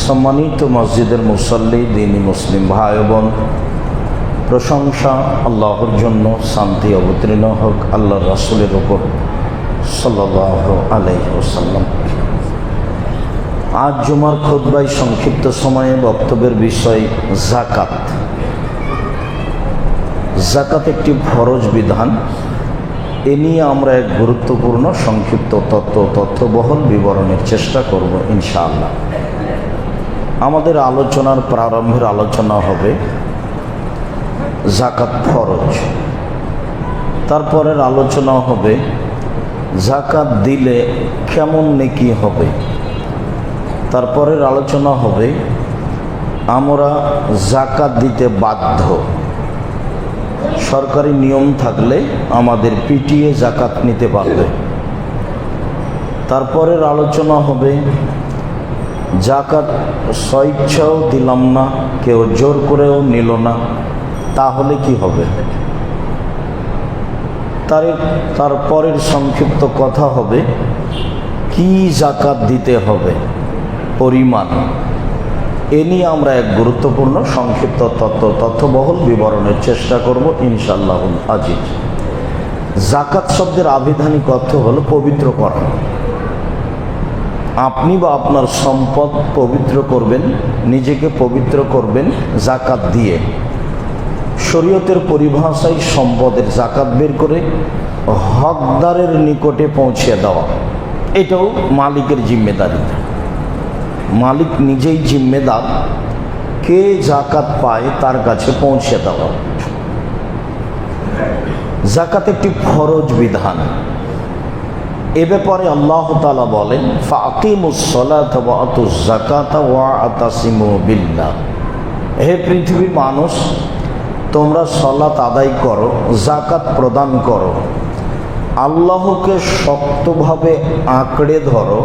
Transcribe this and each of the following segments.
সম্মানিত মসজিদের মুসল্লি, দ্বীনি মুসলিম ভাই বোন, প্রশংসা আল্লাহর জন্য, শান্তি অবতীর্ণ হোক আল্লাহর রাসূলের উপর সাল্লাল্লাহু আলাইহি ওয়াসাল্লাম। আজ জুমার খুতবায় সংক্ষিপ্ত সময়ে বক্তব্যের বিষয় যাকাত। যাকাত একটি ফরজ বিধান। এ নিয়ে আমরা এক গুরুত্বপূর্ণ সংক্ষিপ্ত তথ্যবহল বিবরণের চেষ্টা করব ইনশাআল্লাহ। আমাদের আলোচনার প্রারম্ভের আলোচনা হবে যাকাত ফরজ, তারপরের আলোচনা হবে যাকাত দিলে কেমন নেকি হবে, তারপরের আলোচনা হবে আমরা যাকাত দিতে বাধ্য, সরকারি নিয়ম থাকলে আমাদের পিটিয়ে যাকাত নিতে পারবে। তারপরের আলোচনা হবে যাকাত স্বেচ্ছাও দিলাম না, কেউ জোর করেও নিল না, তাহলে কি হবে। তারপরের সংক্ষিপ্ত কথা হবে কি যাকাত দিতে হবে, পরিমাণ। এ নিয়ে আমরা এক গুরুত্বপূর্ণ সংক্ষিপ্ত তথ্যবহল বিবরণের চেষ্টা করব ইনশাআল্লাহুল আজিজ। যাকাত শব্দের আবিধানিক অর্থ হলো পবিত্র করা। আপনি বা আপনার সম্পদ পবিত্র করবেন, নিজেকে পবিত্র করবেন যাকাত দিয়ে। শরীয়তের পরিভাষায় সম্পদের যাকাত বের করে হকদারের নিকটে পৌঁছে দেওয়া, এটাও মালিকের জিম্মেদারি। মালিক নিজেই জিম্মেদার, কে যাকাত পায় তার কাছে পৌঁছে দেওয়া। যাকাত একটি ফরজ বিধান। এ ব্যাপারে আল্লাহ তাআলা বলেন ফাকিমুস সালাতা ওয়া আতুজ যাকাতা ওয়া আতাসিমু বিল্লাহ। হে পৃথিবীর মানুষ, তোমরা সালাত আদায় করো, যাকাত প্রদান করো, আল্লাহকে শক্তভাবে আঁকড়ে ধরো।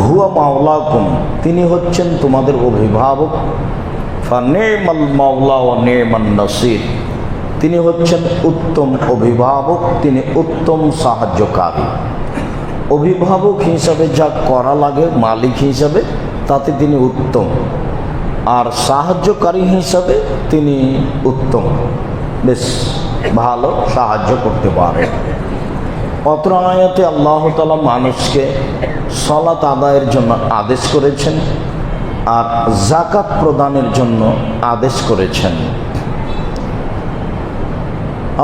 হুয়া মাওলাকুম, তিনি হচ্ছেন তোমাদের অভিভাবক। ফানিমাল মাওলা ওয়া নিমান নাসির, তিনি হচ্ছেন উত্তম অভিভাবক, তিনি উত্তম সাহায্যকারী। অভিভাবক হিসাবে যা করা লাগে মালিক হিসাবে তাতে তিনি উত্তম, আর সাহায্যকারী হিসাবে তিনি উত্তম, বেশ ভালো সাহায্য করতে পারে। অত্র আয়াতে আল্লাহ তাআলা মানুষকে সালাত আদায়ের জন্য আদেশ করেছেন আর যাকাত প্রদানের জন্য আদেশ করেছেন।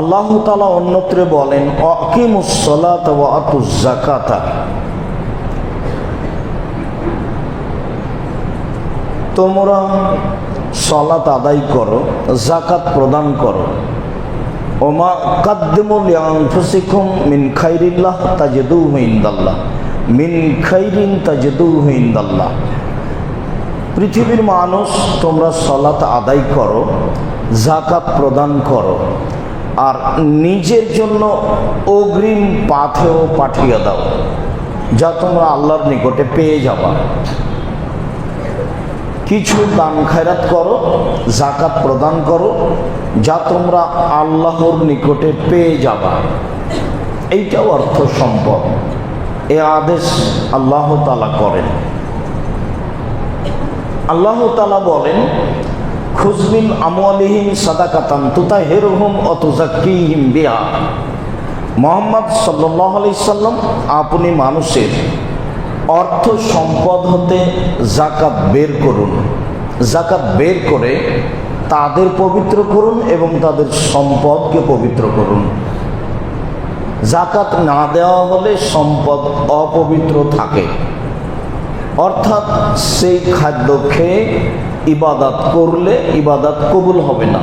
আল্লাহ তাআলা অন্যত্রে বলেন আকিমুস সালাতা ওয়া আতুজ যাকাতা, তোমরা সালাত আদায় করো, যাকাত প্রদান করো। ওমা কাদ্দিমু লিআনফুসিকুম মিন খাইরিল্লাহ তাজিদুহু ইনদাল্লাহ, মিন খাইরিন তাজিদুহু ইনদাল্লাহ। পৃথিবীর মানুষ, তোমরা সালাত আদায় করো, যাকাত প্রদান করো, আর নিজের জন্য অগ্রিম পাথেও পাঠিয়ে দাও, যা তোমরা আল্লাহর নিকটে পেয়ে যাবা। কিছু দান খায়রাত করো, যাকাত প্রদান করো, যা তোমরা আল্লাহর নিকটে পেয়ে যাবা। এইটাও অর্থ সম্পদ। এ আদেশ আল্লাহ তাআলা করেন। আল্লাহ তাআলা বলেন খুয মিন আমওয়ালিহিম সাদাকাতান তুতাহিরুহুম ওয়া তুযাক্কিহিম বিহা। মুহাম্মদ সাল্লাল্লাহু আলাইহি সাল্লাম, আপনি মানুষের অর্থ সম্পদ হতে যাকাত বের করুন, যাকাত বের করে তাদের পবিত্র করুন এবং তাদের সম্পদকে পবিত্র করুন। যাকাত না দেওয়া হলে সম্পদ অপবিত্র থাকে, অর্থাৎ সেই খাদ্য খেয়ে ইবাদত করলে ইবাদত কবুল হবে না,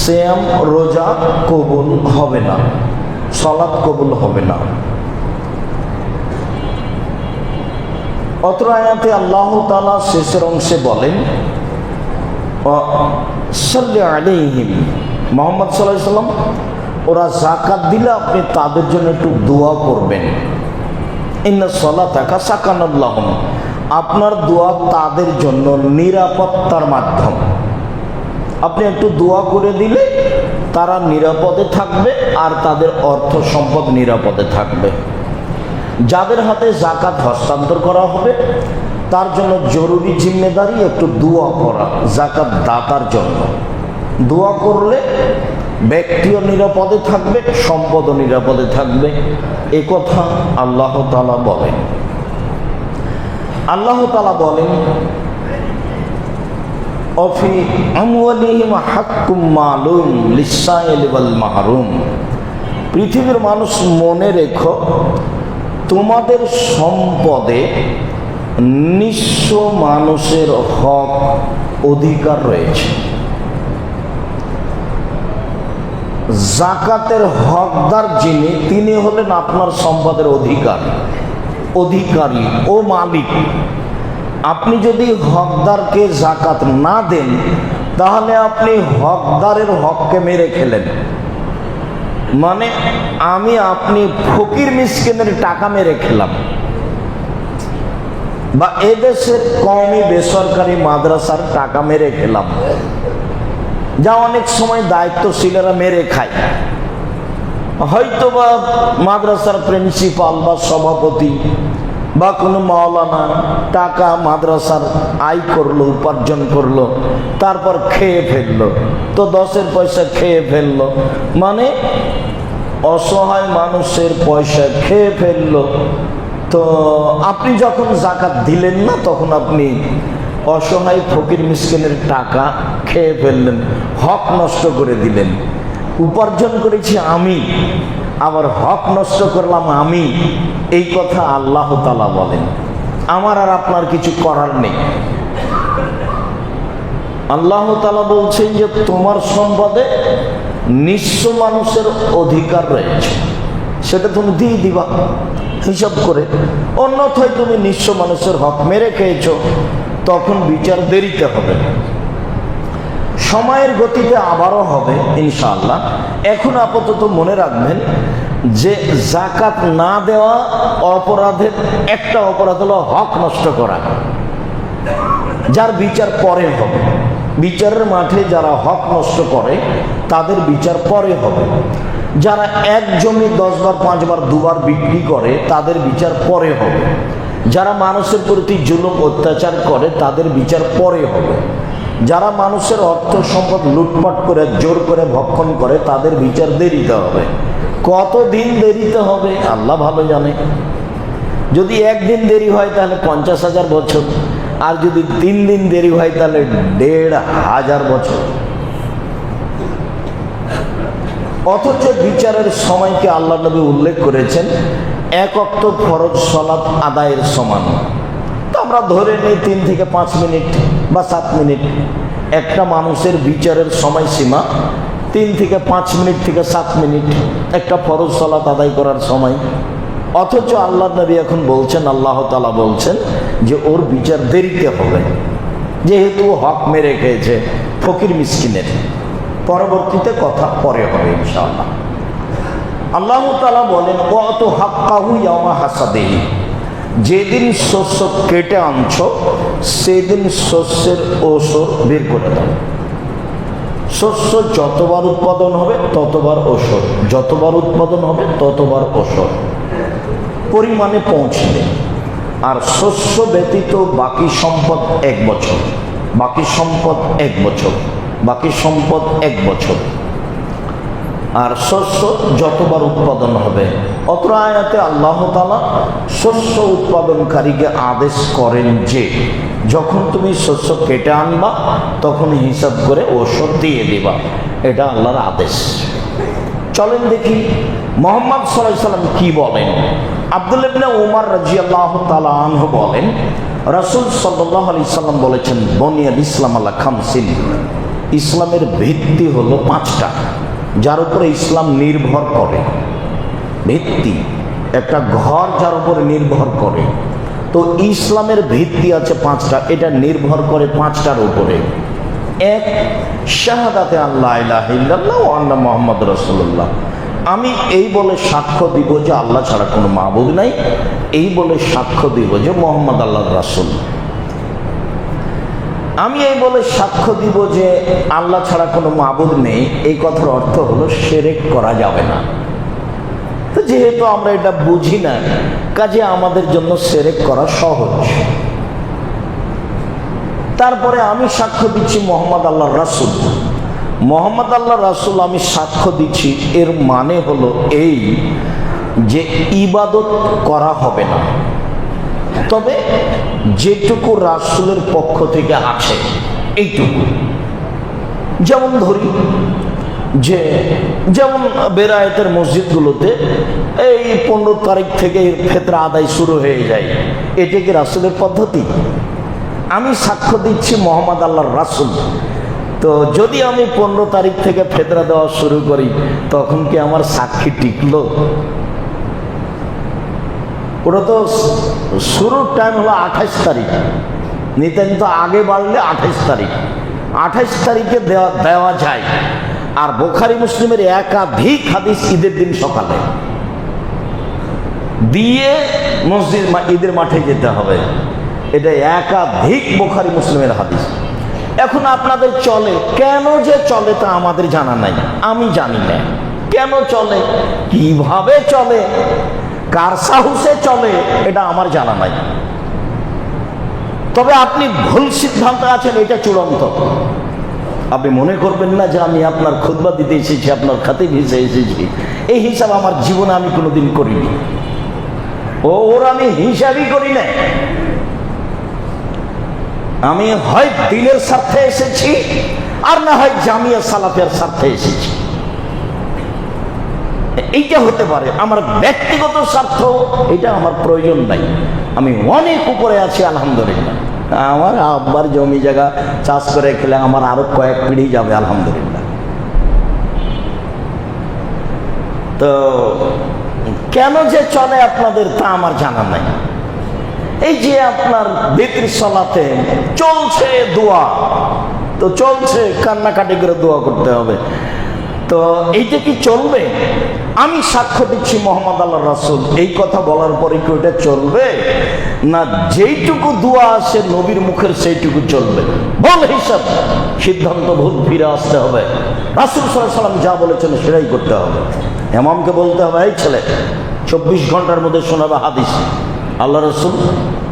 সিয়াম রোজা কবুল হবে না, সালাত কবুল হবে না। অত্র আয়াতে আল্লাহ তাআলা শেষের অংশে বলেন সাল্লি আলাইহিম, মুহাম্মদ সাল্লাল্লাহু আলাইহি সাল্লাম, ওরা যাকাত দিলে আপনি তাদের জন্য একটু দোয়া করবেন। ইন্না সালাতাকা সাকানুল লাহুম, আপনার দোয়া তাদের জন্য নিরাপত্তার মাধ্যম। আপনি একটু দোয়া করে দিলে তারা নিরাপদে থাকবে আর তাদের অর্থ সম্পদ নিরাপদে থাকবে। যাদের হাতে যাকাত হস্তান্তর করা হবে তার জন্য জরুরি জিম্মেদারি একটু দোয়া করা যাকাত দাতার জন্য। দোয়া করলে ব্যক্তিও নিরাপদে থাকবে, সম্পদও নিরাপদে থাকবে। এ কথা আল্লাহ তাআলা বলেন। আল্লাহ তাআলা বলেন, অফি আমওয়ালিহিম হাক্কুম মালুম লিসাইল ওয়াল মাহরুম। পৃথিবীর মানুষ মনে রেখো, তোমাদের সম্পদে নিঃস্ব মানুষের হক অধিকার রয়েছে। যাকাতের হকদার যিনি, তিনি হলেন আপনার সম্পদের অধিকারী ও মালিক। আপনি যদি হকদারকে যাকাত না দেন, তাহলে আপনি হকদারের হককে মেরে খেলেন। মানে আপনি ফকির মিসকিনের টাকা মেরে খেলাম। বা এদেশের কওমি বেসরকারি মাদ্রাসার টাকা মেরে খেলাম, যা অনেক সময় দায়িত্বশীলেরা মেরে খায়। হয়তো বা মাদ্রাসার প্রিন্সিপাল বা সভাপতি বা কোনো মাওলানা টাকা মাদ্রাসার আয় করলো, উপার্জন করলো, তারপর খেয়ে ফেললো, তো 10-এর পয়সা খেয়ে ফেললো, মানে অসহায় মানুষের পয়সা খেয়ে ফেললো। তো আপনি যখন যাকাত দিলেন না, তখন আপনি অসহায় ফকির মিসকিনের টাকা খেয়ে ফেললেন, হক নষ্ট করে দিলেন। উপার্জন করেছি আমি, আবার হক নষ্ট করলাম আমি, এই কথা আল্লাহ তাআলা বলেন। আমার আর আপনার কিছু করার নেই। আল্লাহ তাআলা বলছেন যে তোমার সম্পদে নিঃস্ব মানুষের অধিকার রয়েছে, সেটা তুমি দিয়ে দিবা হিসাব করে। অন্যথায় তুমি নিঃস্ব মানুষের হক মেরে খেয়েছো, তখন বিচার দেরিতে হবে। সময়ের গতিতে আবারও হবে ইনশাআল্লাহ। এখন আপাতত মনে রাখবেন যে যাকাত না দেওয়া অপরাধের একটা অপরাধ হলো হক নষ্ট করা, যার বিচার পরে হবে। বিচারের মাঠে যারা হক নষ্ট করে তাদের বিচার পরে হবে। যারা এক জমি 10 বার 5 বার 2 বার বিক্রি করে তাদের বিচার পরে হবে। যারা মানুষের প্রতি জুলুম অত্যাচার করে তাদের বিচার পরে হবে। যারা মানুষের অর্থ সম্পদ লুটপাট করে জোর করে ভক্ষণ করে তাদের বিচার দেরিতে হবে। কতদিন দেরিতে হবে আল্লাহ ভালো জানে। যদি একদিন দেরি হয় তাহলে 50,000 বছর, আর যদি 3 দিন দেরি হয় তাহলে 1,500 বছর। অথচ বিচারের সময়কে আল্লাহ নবী উল্লেখ করেছেন 1 ওয়াক্ত ফরজ সালাত আদায়ের সমান। তো আমরা ধরে নিই 3 থেকে 5 মিনিট বা 7 মিনিট। একটা মানুষের বিচারের সময়সীমা 3 থেকে 5 মিনিট থেকে 7 মিনিট, একটা ফরজ সালাত আদায় করার সময়। অথচ আল্লাহ নবী এখন বলছেন, আল্লাহ তাআলা বলছেন যে ওর বিচার দেরিতে হবে, যেহেতু হক মেরে খেয়েছে ফকির মিসকিনের। পরবর্তীতে কথা পরে হবে ইনশাআল্লাহ। আল্লাহ তাআলা বলেন, ওয়াতু হাক্কাহু ইয়াওমা হাসাদিহি। যেদিন শস্য কেটে আনছো সেদিন শস্যের ওসর বের করে দাও। শস্য যতবার উৎপাদন হবে ততবার ওসর, যতবার উৎপাদন হবে ততবার ওসর পরিমাণে পৌঁছবে। আর শস্য ব্যতীত বাকি সম্পদ 1 বছর, বাকি সম্পদ 1 বছর, বাকি সম্পদ 1 বছর। আর শস্য যতবার উৎপাদন হবে। অত্র আয়াতে আল্লাহ তাআলা শস্য উৎপাদনকারীকে আদেশ করেন যে যখন তুমি শস্য কেটে আনবা তখন হিসাব করে ওষুধ দিয়ে দিবা। এটা আল্লাহর আদেশ। চলেন দেখি মুহাম্মদ সাল্লাল্লাহু আলাইহি ওয়াসাল্লাম কি বলেন। আব্দুল্লাহ ইবনে উমর রাদিয়াল্লাহু তাআলা আনহু বলেন, রাসূল সাল্লাল্লাহু আলাইহি ওয়াসাল্লাম বলেছেন, বনিয়াল ইসলাম আলা খামসিন। ইসলামের ভিত্তি হলো 5টা, যার উপরে ইসলাম নির্ভর করে। ভিত্তি একটা ঘর যার উপরে নির্ভর করে, তো ইসলামের ভিত্তি আছে 5টা, এটা নির্ভর করে 5টার উপরে। 1, শাহাদাতে আল্লাহ ইলাহা ইল্লাল্লাহ ওয়া আন্না মুহাম্মাদুর রাসূলুল্লাহ। আমি এই বলে সাক্ষ্য দিব যে আল্লাহ ছাড়া কোনো মাবুদ নাই, এই বলে সাক্ষ্য দিব যে মুহাম্মদ আল্লাহর রাসূল। আমি এই বলে সাক্ষ্য দিব যে আল্লাহ ছাড়া কোনো মাবুদ নেই, এই কথার অর্থ হলো শিরক করা যাবে না। তো যেহেতু আমরা এটা বুঝি না, কাজে আমাদের জন্য শিরক করা সহজ। তারপরে আমি সাক্ষ্য দিচ্ছি মোহাম্মদ আল্লাহর রাসূল। মোহাম্মদ আল্লাহ রাসূল আমি সাক্ষ্য দিচ্ছি, এর মানে হলো এই যে ইবাদত করা হবে না, তবে যেটুকু রাসূলের পক্ষ থেকে আছে এইটুকু। যেমন ধরি যে যেমন বেরায়েতের মসজিদগুলোতে এই 15 তারিখ থেকে ফিতরা আদায় শুরু হয়ে যায়, এটা কি রাসূলের পদ্ধতি? আমি সাক্ষ্য দিচ্ছি মোহাম্মদ আল্লাহর রাসূল। তো যদি আমি 15 তারিখ থেকে ফিতরা দেওয়া শুরু করি, তখন কি আমার সাক্ষী টিকলো? ওটা তো শুরুর টাইম হলো 28 তারিখ, নিতান্ত আগে বাড়লে 28 তারিখ, 28 তারিখে দেওয়া যায়। আর বুখারী মুসলিমের একাধিক হাদিস ঈদের দিন সকালে দিয়ে মসজিদ ঈদের মাঠে যেতে হবে, এটা একাধিক বুখারী মুসলিমের হাদিস। এখন আপনাদের চলে, কেন যে চলে তা আমাদের জানা নাই, আমি জানি না কেন চলে, কিভাবে চলে, কার সাহসে চলে, এটা আমার জানা নাই। তবে আপনি ভুল সিদ্ধান্ত আছেন, এটা চূড়ান্ত। আপনি মনে করবেন না যে আমি আপনার খুতবা দিতে এসেছি, আপনার খাতিব হিসেবে এসেছি। এই হিসাব আমার জীবনে আমি কোনোদিন করিনি, ওর আমি হিসাবই করি না। আমি হয় দিনের স্বার্থে এসেছি, আর না হয় জামিয়া সালাফের স্বার্থে এসেছি। এইটা হতে পারে আমার ব্যক্তিগত স্বার্থ, এটা আমার প্রয়োজন নাই। আমি অনেক উপরে আছি আলহামদুলিল্লাহ। আমার আব্বার জমি জায়গা চাষ করে খেলে আমার আরো কয়েক পিঢ়ি যাবে আলহামদুলিল্লাহ। তো কেন যে চলে আপনাদের তা আমার জানা নাই। এই যে আপনার বিতর সালাতে চলছে দোয়া, তো চলছে, কান্নাকাটি করে দোয়া করতে হবে, তো এইটা কি চলবে? আমি সাক্ষ্য দিচ্ছি মোহাম্মদ আল্লাহর রাসূল, এই কথা বলার পরে কি ওটা চলবে? না, যেইটুকু দোয়া আসে নবীর মুখের সেইটুকু চলবে। ভুল হিসাব, সিদ্ধান্ত ভুল, ফিরে আসতে হবে। রাসূল সাল্লাল্লাহু আলাইহি ওয়াসাল্লাম যা বলেছেন সেটাই করতে হবে। ইমামকে বলতে হবে, এই ছেলে 24 ঘন্টার মধ্যে শোনাবে হাদিস। আল্লাহ রাসূল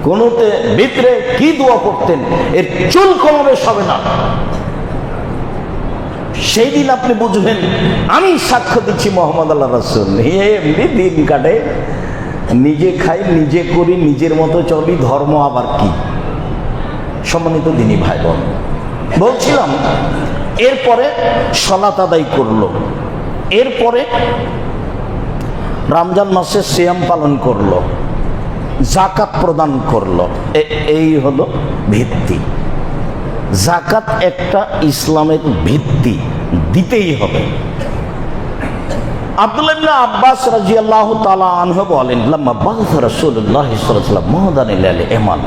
কোনোতে ভিতরে কি দোয়া করতেন এর চুল কমাবেশ হবে না। সেই দিন আপনি বুঝবেন আমি সাক্ষ্য দিচ্ছি মোহাম্মদ আল্লাহ রাসূল। এমনি দিন কাটে, নিজে খাই, নিজে করি, নিজের মতো চলি, ধর্ম আবার কি? সম্মানিত দিনী ভাই বোন, বলছিলাম এরপরে সালাত আদায় করলো, এরপরে রমজান মাসে সিয়াম পালন করলো, যাকাত প্রদান করলো। এই হলো ভিত্তি। যাকাত একটা ইসলামের ভিত্তি, দিতেই হবে। আব্দুল্লাহ ইবনে আব্বাস রাদিয়াল্লাহু তাআলা আনহু বলেন, লাম্মা বা'আথা রাসূলুল্লাহ সাল্লাল্লাহু আলাইহি ওয়াসাল্লাম মুহাদান ইলা ইমান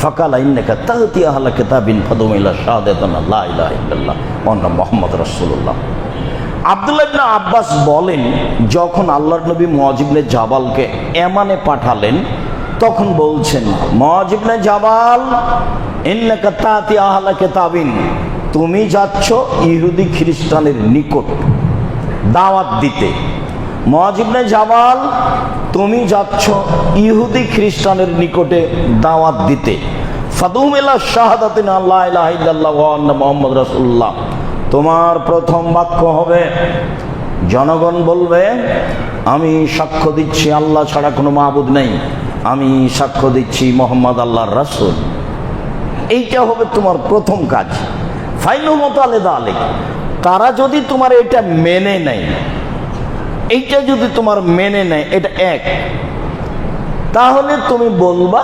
ফাকালা ইন্নাকা তা'তি আহলা কিতাবিন ফাদুম ইলা শাহাদাতিন লা ইলাহা ইল্লাল্লাহ ওয়া আন্না মুহাম্মাদুর রাসূলুল্লাহ। আব্দুল্লাহ ইবনে আব্বাস বলেন, যখন আল্লাহর নবী মুআয ইবনে জাবালকে ইয়ামানে পাঠালেন, তখন বলছেন, মুআয ইবনে জাবাল ইন্নাকা তা'তি আহলা কিতাবিন, তুমি যাচ্ছ ইহুদি খ্রিস্টানের নিকট দাওয়াত দিতে। মুআয ইবনে জাবাল, তুমি যাচ্ছ ইহুদি খ্রিস্টানের নিকটে দাওয়াত দিতে। ফাদুম ইলা শাহাদাতিন লা ইলাহা ইল্লাল্লাহ ওয়া আন্না মুহাম্মাদুর রাসূলুল্লাহ, তোমার প্রথম বাক্য হবে, জনগণ বলবে আমি সাক্ষ্য দিচ্ছি আল্লাহ ছাড়া কোনো মাবুদ নেই, আমি সাক্ষ্য দিচ্ছি মোহাম্মদ আল্লাহর রাসূল। এইটা হবে তোমার প্রথম কাজ। ফাইনু মুতালিদা আলাইক, তারা যদি তোমার এটা মেনে নেয়, এইটা যদি তোমার মেনে নেয়, এটা এক, তাহলে তুমি বলবা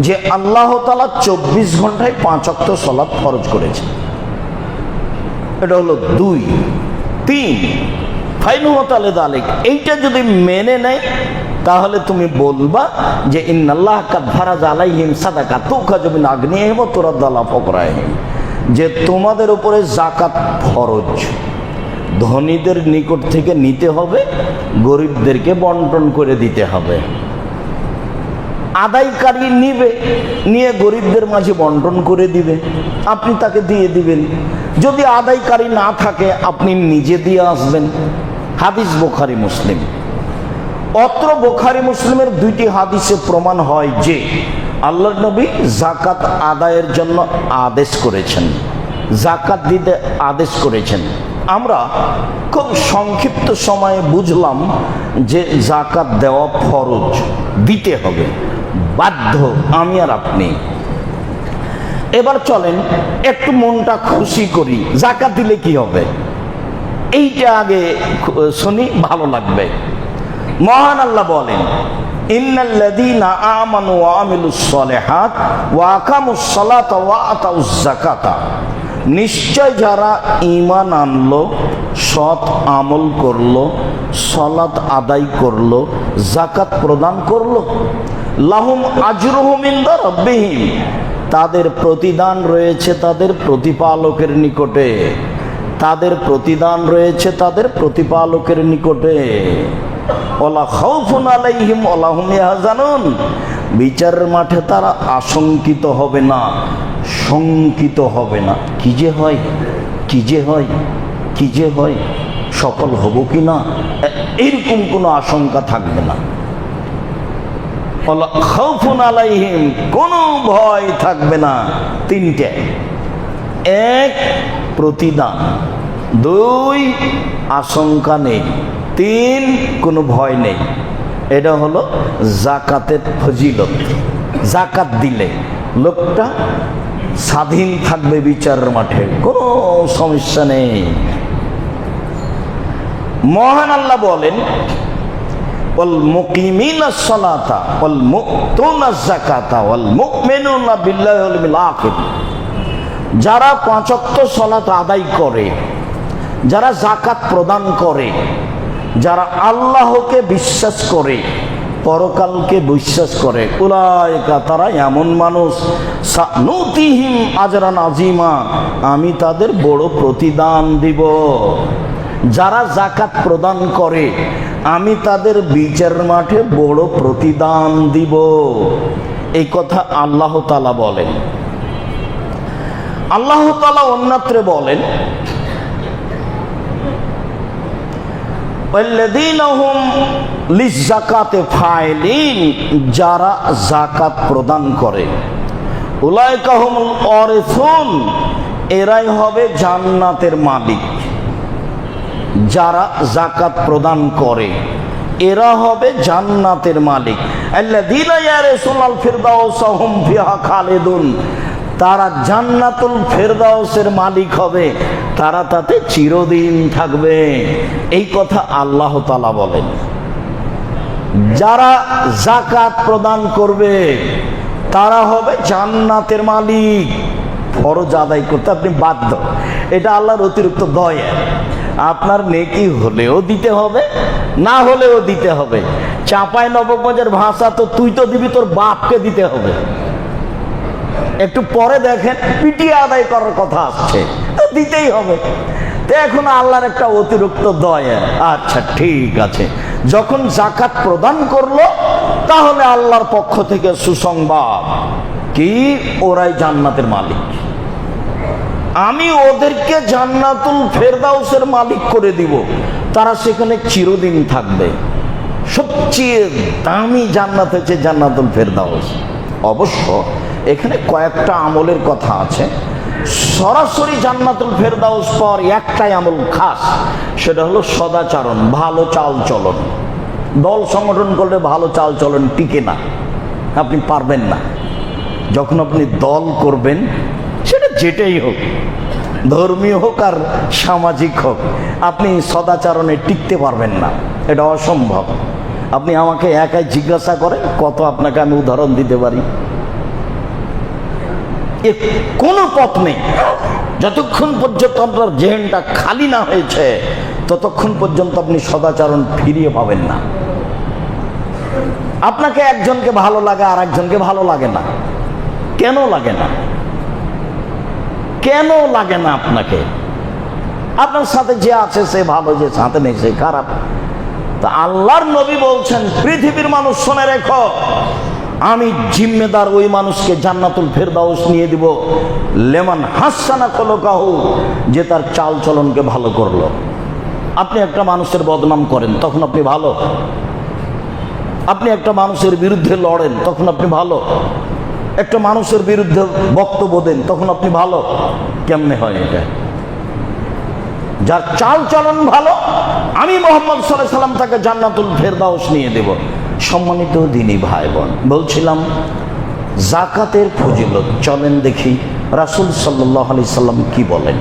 যে আল্লাহ তাআলা 24 ঘন্টায় 5 ওয়াক্ত সালাত ফরজ করেছে। এটা হলো 2। 3 ফাইনু মুতালিদা আলাইক, এইটা যদি মেনে নেয়, তাহলে তুমি বলবা যে ইন্নাল্লাহ কাদ ফারাজা আলাইহিম সাদাকা তুখাযু মিন আগনিহিম ওয়া তুরাদ্দু আলা ফুকরাহিম, যে তোমাদের উপরে যাকাত ফরজ, ধনীদের নিকট থেকে নিতে হবে, গরিবদেরকে বন্টন করে দিতে হবে। আদায়কারী নিবে, নিয়ে গরিবদের মাঝে বন্টন করে দিবে, আপনি তাকে দিয়ে দিবেন। যদি আদায়কারী না থাকে, আপনি নিজে দিয়ে আসবেন। হাদিস বুখারী মুসলিম। অত্র বুখারী মুসলিমের 2টি হাদিসে প্রমাণ হয় যে আল্লাহর নবী যাকাত আদায়ের জন্য আদেশ করেছেন, যাকাত দিতে আদেশ করেছেন। আমরা খুব সংক্ষিপ্ত সময়ে বুঝলাম যে যাকাত দেওয়া ফরজ, দিতে হবে, বাধ্য আমি আর আপনি। এবার চলেন একটু মনটা খুশি করি, যাকাত দিলে কি হবে এইটা আগে শুনি, ভালো লাগবে। মহান আল্লাহ বলেন, ইন্নাল্লাযীনা আমানু ওয়া আমিলুস সালিহাত ওয়া আকামুস সালাতা ওয়া আতাউজ যাকাতা, নিশ্চয় যারা ঈমান আনলো, সৎ আমল করলো, সালাত আদায় করলো, যাকাত প্রদান করলো, লাহুম আজরুহুম ইনদা রাব্বিহিম, তাদের প্রতিদান রয়েছে তাদের প্রতিপালকের নিকটে, তাদের প্রতিদান রয়েছে তাদের প্রতিপালকের নিকটে। ওয়ালা খাউফুন আলাইহিম ওয়ালা হুম ইয়াহজানুন, বিচারের মাঠে তারা আশঙ্কিত হবে না, শঙ্কিত হবে না। কি যে হয়, কি যে হয়, কি যে হয়, সফল হব কি না, এইরকম কোনো আশঙ্কা থাকবে না। ওয়ালা খাউফুন আলাইহিম, কোনো ভয় থাকবে না। তিনটে, এক প্রতিদান, দুই আশঙ্কা নেই, তিন কোনো ভয় নেই। এটা হলো যাকাতের ফজিলত। যাকাত দিলে লোকটা স্বাধীন থাকবে বিচারের মাঠে, কোনো সমস্যা নেই। মহান আল্লাহ বলেন, ওয়াল মুকিমিনাস সালাতা ওয়াল মুতুনাজ যাকাতা ওয়াল মুমিনুনা বিল্লাহি ওয়াল ইয়াউমিল আখির, যারা পাঁচ ওয়াক্ত সালাত আদায় করে, যারা যাকাত প্রদান করে, যারা আল্লাহকে বিশ্বাস করে, পরকালকে বিশ্বাস করে, উলাইকা, তারা এমন মানুষ, সানুতিহিম আজরান আযীমা, আমি তাদের বড় প্রতিদান দিব। যারা যাকাত প্রদান করে আমি তাদের বিচারের মাঠে বড় প্রতিদান দিব। এই কথা আল্লাহ তাআলা বলেন। আল্লাহ তাআলা অন্যত্রে বলেন, ওয়াল্লাযীনা হুম লিয-যাকাতি ফাইলিন, যারা যাকাত প্রদান করে, উলাইকা হুমুল ওয়ারিসুন, এরাই হবে জান্নাতের মালিক। যারা যাকাত প্রদান করে এরা হবে জান্নাতের মালিক। আল্লাযীনা ইয়ারিসুনাল ফিরদাউসা হুম ফিহা খালিদুন, তারা জান্নাতুল ফেরদাউসের মালিক হবে, তারা তাতে চিরদিন থাকবে। এই কথা আল্লাহ তাআলা বলেন। যারা যাকাত প্রদান করবে তারা হবে জান্নাতের মালিক। ফরজ আদায় করতে আপনি বাধ্য, এটা আল্লাহর অতিরিক্ত দয়া। আপনার নেকি হলেও দিতে হবে, না হলেও দিতে হবে। চাঁপাই নবাবগঞ্জের ভাষা তো তুই তো দিবি, তোর বাপকে দিতে হবে। একটু পরে দেখেন পিটিয়ে আদায় করার কথা আসছে, তো দিতেই হবে। তো এখন আল্লাহর একটা অতিরিক্ত দয়া। আচ্ছা ঠিক আছে, যখন যাকাত প্রদান করলো তাহলে আল্লাহর পক্ষ থেকে সুসংবাদ কি, ওরাই জান্নাতের মালিক। আমি ওদেরকে জান্নাতুল ফেরদাউসের মালিক করে দিব, তারা সেখানে চিরদিন থাকবে। সবচেয়ে দামি জান্নাত হচ্ছে জান্নাতুল ফেরদাউস। অবশ্য এখানে কয়েকটা আমলের কথা আছে। সরাসরি জান্নাতুল ফেরদাউস পর একটাই আমল খাস, সেটা হলো সদাচরণ, ভালো চাল চলন। দল সংগঠন করলে ভালো চাল চলন টিকে না, আপনি পারবেন না। যখন আপনি দল করবেন, সেটা যেটাই হোক, ধর্মীয় হোক আর সামাজিক হোক, আপনি সদাচরণে টিকতে পারবেন না, এটা অসম্ভব। আপনি আমাকে একাই জিজ্ঞাসা করেন, কত আপনাকে আমি উদাহরণ দিতে পারি। কোনো পথ নেই। যতক্ষণ পর্যন্ত আপনার জেহেনটা খালি না হয়েছে, ততক্ষণ পর্যন্ত আপনি সদাচরণ ফিরিয়ে পাবেন না। আপনাকে একজনকে ভালো লাগে আর একজনকে ভালো লাগে না। কেন লাগে না? কেন লাগে না আপনাকে? আপনার সাথে যে আছে সে ভালো, যে সাথে নেই সে খারাপ। তা আল্লাহর নবী বলছেন, পৃথিবীর মানুষ শুনে রেখো, আমি জিম্মেদার ওই মানুষকে জান্নাতুল ফেরদাউস নিয়ে দিব, লেমান হাসানা খলকাহু, যে তার চাল চলনকে ভালো করলো। আপনি একটা মানুষের বদনাম করেন, তখন আপনি ভালো। আপনি একটা মানুষের বিরুদ্ধে লড়েন, তখন আপনি ভালো। একটা মানুষের বিরুদ্ধে বক্তব্য দেন, তখন আপনি ভালো কেমনে হয়? এটা যার চাল চলন ভালো, আমি মুহাম্মদ সাল্লাল্লাহু আলাইহি সাল্লাম তাকে জান্নাতুল ফেরদাউস নিয়ে দেব। সম্মানিত দ্বীনি ভাই বোন, বলছিলাম যাকাতের ফজিলত। চলেন দেখি রাসূল সাল্লাল্লাহু আলাইহি সাল্লাম কি বলেন।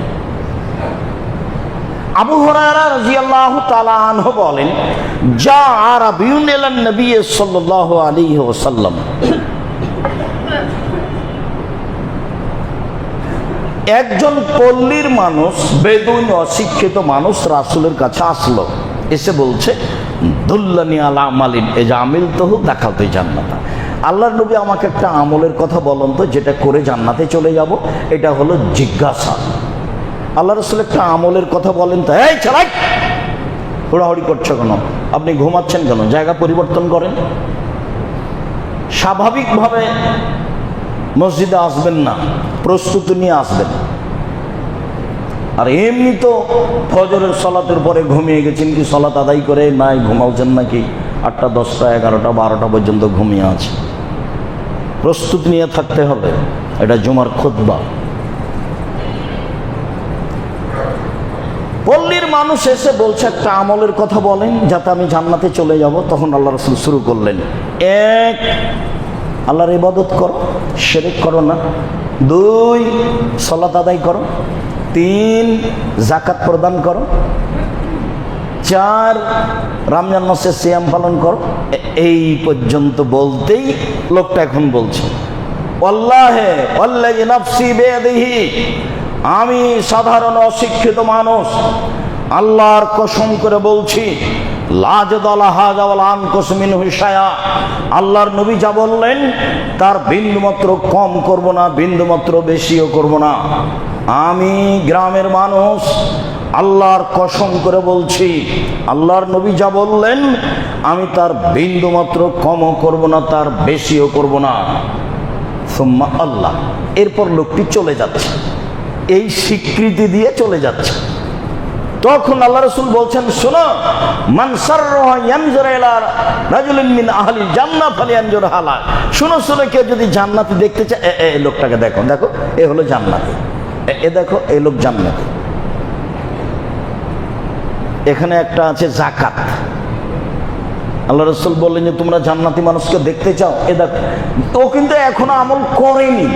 আবু হুরায়রা রাদিয়াল্লাহু তাআলা আনহু বলেন, যা আরাবিয়ুন ইলান নবী সাল্লাল্লাহু আলাইহি ওয়াসাল্লাম, একজন পল্লীর মানুষ, বেদুইন অশিক্ষিত মানুষ রাসূলের কাছে আসলো, এসে বলছে, দুল্লানি আলা আমালিন ইজা আমিলতুহু দাখালতু জান্নাত। আল্লাহর নবী, আমাকে একটা আমলের কথা বলুন তো, যেটা করে জান্নাতে চলে যাব। এটা হলো জিজ্ঞাসা। আল্লাহ রাসূল একটা আমলের কথা বলেন তো। এই চালাই, হুড়াহুড়ি করছো কেন? আপনি ঘুমাচ্ছেন কেন? জায়গা পরিবর্তন করেন। স্বাভাবিকভাবে মসজিদে আসবেন না, প্রস্তুতি নিয়ে আসবেন। আর এমনি তো ফজরের সালাতের পরে ঘুমিয়ে গেছেন, কি সালাত আদায় করে নাই ঘুমাওছেন নাকি? 8টা 10টা 11টা 12টা পর্যন্ত ঘুমিয়ে আছে। প্রস্তুতি নিয়ে থাকতে হবে। এটা জুমার খুতবা। পল্লীর মানুষ এসে বলছে, একটা আমলের কথা বলেন যাতে আমি জান্নাতে চলে যাব। তখন আল্লাহ রাসূল শুরু করলেন, 1, আল্লাহর ইবাদত করো, শিরক করো না। 2, সালাত আদায় করো। 3, যাকাত প্রদান করো। 4, রমজান মাসে সিয়াম পালন করো। এই পর্যন্ত বলতেই লোকটা এখন বলছে, ওয়াল্লাহি ওয়াল্লাযী নাফসি বিয়াদিহি, আমি সাধারণ অশিক্ষিত মানুষ, আল্লাহর কসম করে বলছি, আল্লাহর নবী যা বললেন তার বিন্দুমাত্র কম করব না, বিন্দুমাত্র বেশিও করব না। আমি গ্রামের মানুষ, আল্লাহর কসম করে বলছি, আল্লাহর নবী যা বললেন আমি তার বিন্দুমাত্র কমও করব না, তার বেশিও করব না। সুম্মা আল্লাহ। এরপর লোকটি চলে যাচ্ছে, এই স্বীকৃতি দিয়ে চলে যাচ্ছে। তখন আল্লাহ রাসূল বলছেন, শোনো, মান সাররাহু ইয়ানজুরা ইলা রাজুলিন মিন আহলিল জান্নাহ ফালিয়ানজুর হালা। শোনো, কেউ যদি জান্নাতি দেখতে চায়, এই লোকটাকে দেখো, দেখো এ হলো জান্নাতি, এ দেখো এই লোক জান্নাতি। এখানে একটা আছে যাকাত। আল্লাহ রাসূল বললেন যে তোমরা জান্নাতি মানুষকে দেখতে চাও, এ দেখো। ও কিন্তু এখনো আমল করেনি,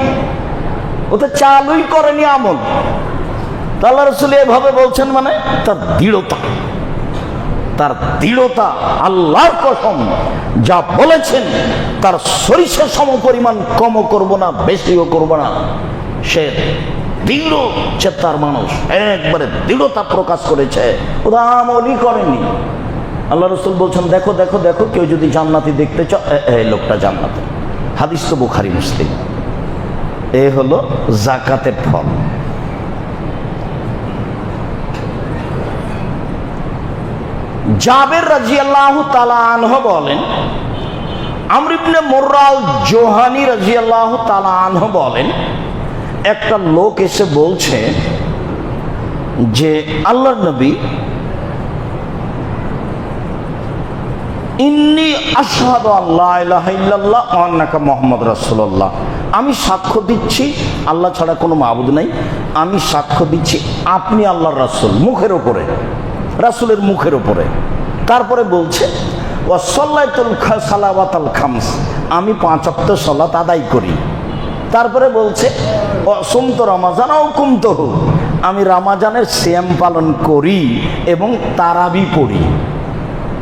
ও তো চালুই করেনি আমল। আল্লাহ রাসূল এভাবে বলছেন, মানে তার দৃঢ়তা, আল্লাহর কসম যা বলেছেন তার সরিষা সম পরিমাণ কমও করব না, বেশিও করব না। সে দৃঢ় চেতার মানুষ, একবারে দৃঢ়তা প্রকাশ করেছে, ওরা আমলই করেনি। আল্লাহ রাসূল বলছেন, দেখো দেখো দেখো, কেউ যদি জান্নাতি দেখতে চাও, এই লোকটা জান্নাতি। হাদিস তো বুখারী মুসলিম। এ হলো যাকাতের ফল। জাবের রাদিয়াল্লাহু তাআলা আনহু বলেন, আমর ইবনে মুররাল জোহানি রাদিয়াল্লাহু তাআলা আনহু বলেন, একটা লোক এসে বলছে যে আল্লাহর নবী, ইন্নী আশহাদু আল্লা ইলাহা ইল্লাল্লাহ ওয়া আন্নাকা মুহাম্মাদুর রাসূলুল্লাহ, আমি সাক্ষ্য দিচ্ছি আল্লাহ ছাড়া কোনো মাবুদ নাই, আমি সাক্ষ্য দিচ্ছি আপনি আল্লাহর রাসূল, মুখের উপরে, রাসূলের মুখের উপরে। তারপরে বলছে, ওয়া সাল্লাতুল সালাওয়াতাল খামস, আমি 5 ওয়াক্ত সালাত আদায় করি। তারপরে বলছে, ওয়া সুমতু রমাজান ও কুমতুহু, আমি রমাজানের সিয়াম পালন করি এবং তারাবি পড়ি।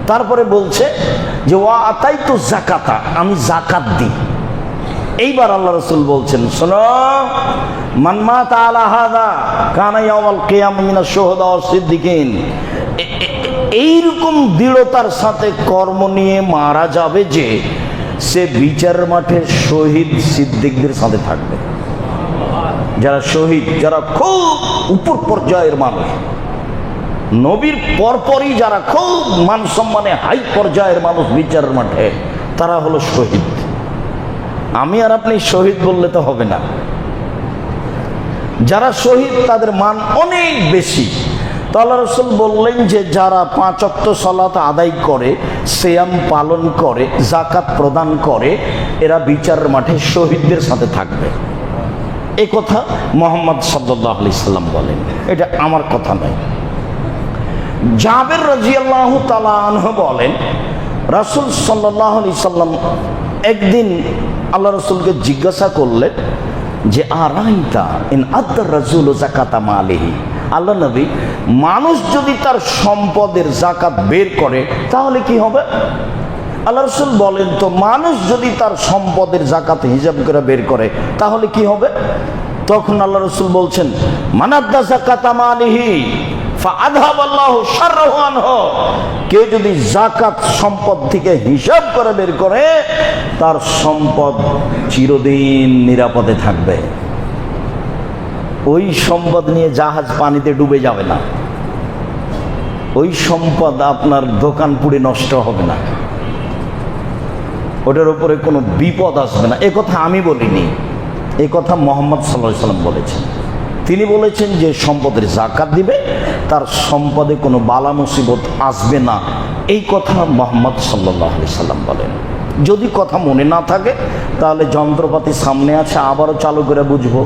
তারপরে বলছে যে ওয়া আতাইতু যাকাতা, আমি যাকাত দিই। এইবার আল্লাহ রাসূল বলছেন, শোনো, মান মাতা আলা হাযা কানা ইয়াউমাল কিয়ামা মিনাশ শুহাদা ওয়াস সিদ্দিকিন। এইরকম দৃঢ়তার সাথে কর্ম নিয়ে মারা যাবে যে সে বিচারের মাঠে শহীদ সিদ্দিকদের সাথে থাকবে। যারা শহীদ, যারা খুব উপর পর্যায়ের মানুষ, নবীর পরপরই যারা খুব মান সম্মানে হাই পর্যায়ের মানুষ বিচারের মাঠে, তারা হলো শহীদ। আমি আর আপনি শহীদ বললে তো হবে না। যারা শহীদ তাদের মান অনেক বেশি। তো আল্লাহ রাসূল বললেন যে যারা 5 ওয়াক্ত সালাত আদায় করে, সিয়াম পালন করে, যাকাত প্রদান করে, এরা বিচারের মাঠে শহীদদের সাথে থাকবে। এই কথা মুহাম্মদ সাল্লাল্লাহু আলাইহি সাল্লাম বলেন, এটা আমার কথা নয়। জাবের রাদিয়াল্লাহু তাআলা আনহু বলেন, রাসূল সাল্লাল্লাহু আলাইহি সাল্লাম একদিন আল্লাহ রাসূলকে জিজ্ঞাসা করলেন যে আরাইতা ইন আদ্দার রাজুলু যাকাতা মালিহি, আল্লাহ নবী, মানুষ যদি তার সম্পদের যাকাত বের করে তাহলে কি হবে? আল্লাহ রাসূল বলেন, তো মানুষ যদি তার সম্পদের যাকাত হিসাব করে বের করে তাহলে কি হবে? তখন আল্লাহ রাসূল বলছেন, মানাদ্দা যাকাতা মালিহি ফাআযহাবাল্লাহু শাররাহু আনহু, কে যদি যাকাত সম্পদ থেকে হিসাব করে বের করে তার সম্পদ চিরদিন নিরাপদে থাকবে। ওই সম্পদ নিয়ে জাহাজ পানিতে ডুবে যাবে না, ওই সম্পদ আপনার দোকান পুড়ে নষ্ট হবে না, ওটার উপরে কোনো বিপদ আসবে না। এ কথা আমি বলিনি, এ কথা মুহাম্মদ সাল্লাল্লাহু আলাইহি সাল্লাম বলেছেন। তিনি বলেছেন যে সম্পদের যাকাত দিবে তার সম্পদে কোনো বালা মুসিবত আসবে না, এই কথা মুহাম্মদ সাল্লাল্লাহু আলাইহি সাল্লাম বলেন। যদি কথা মনে না থাকে তাহলে যন্ত্রপাতি সামনে আছে, আবারও চালু করে বুঝবো।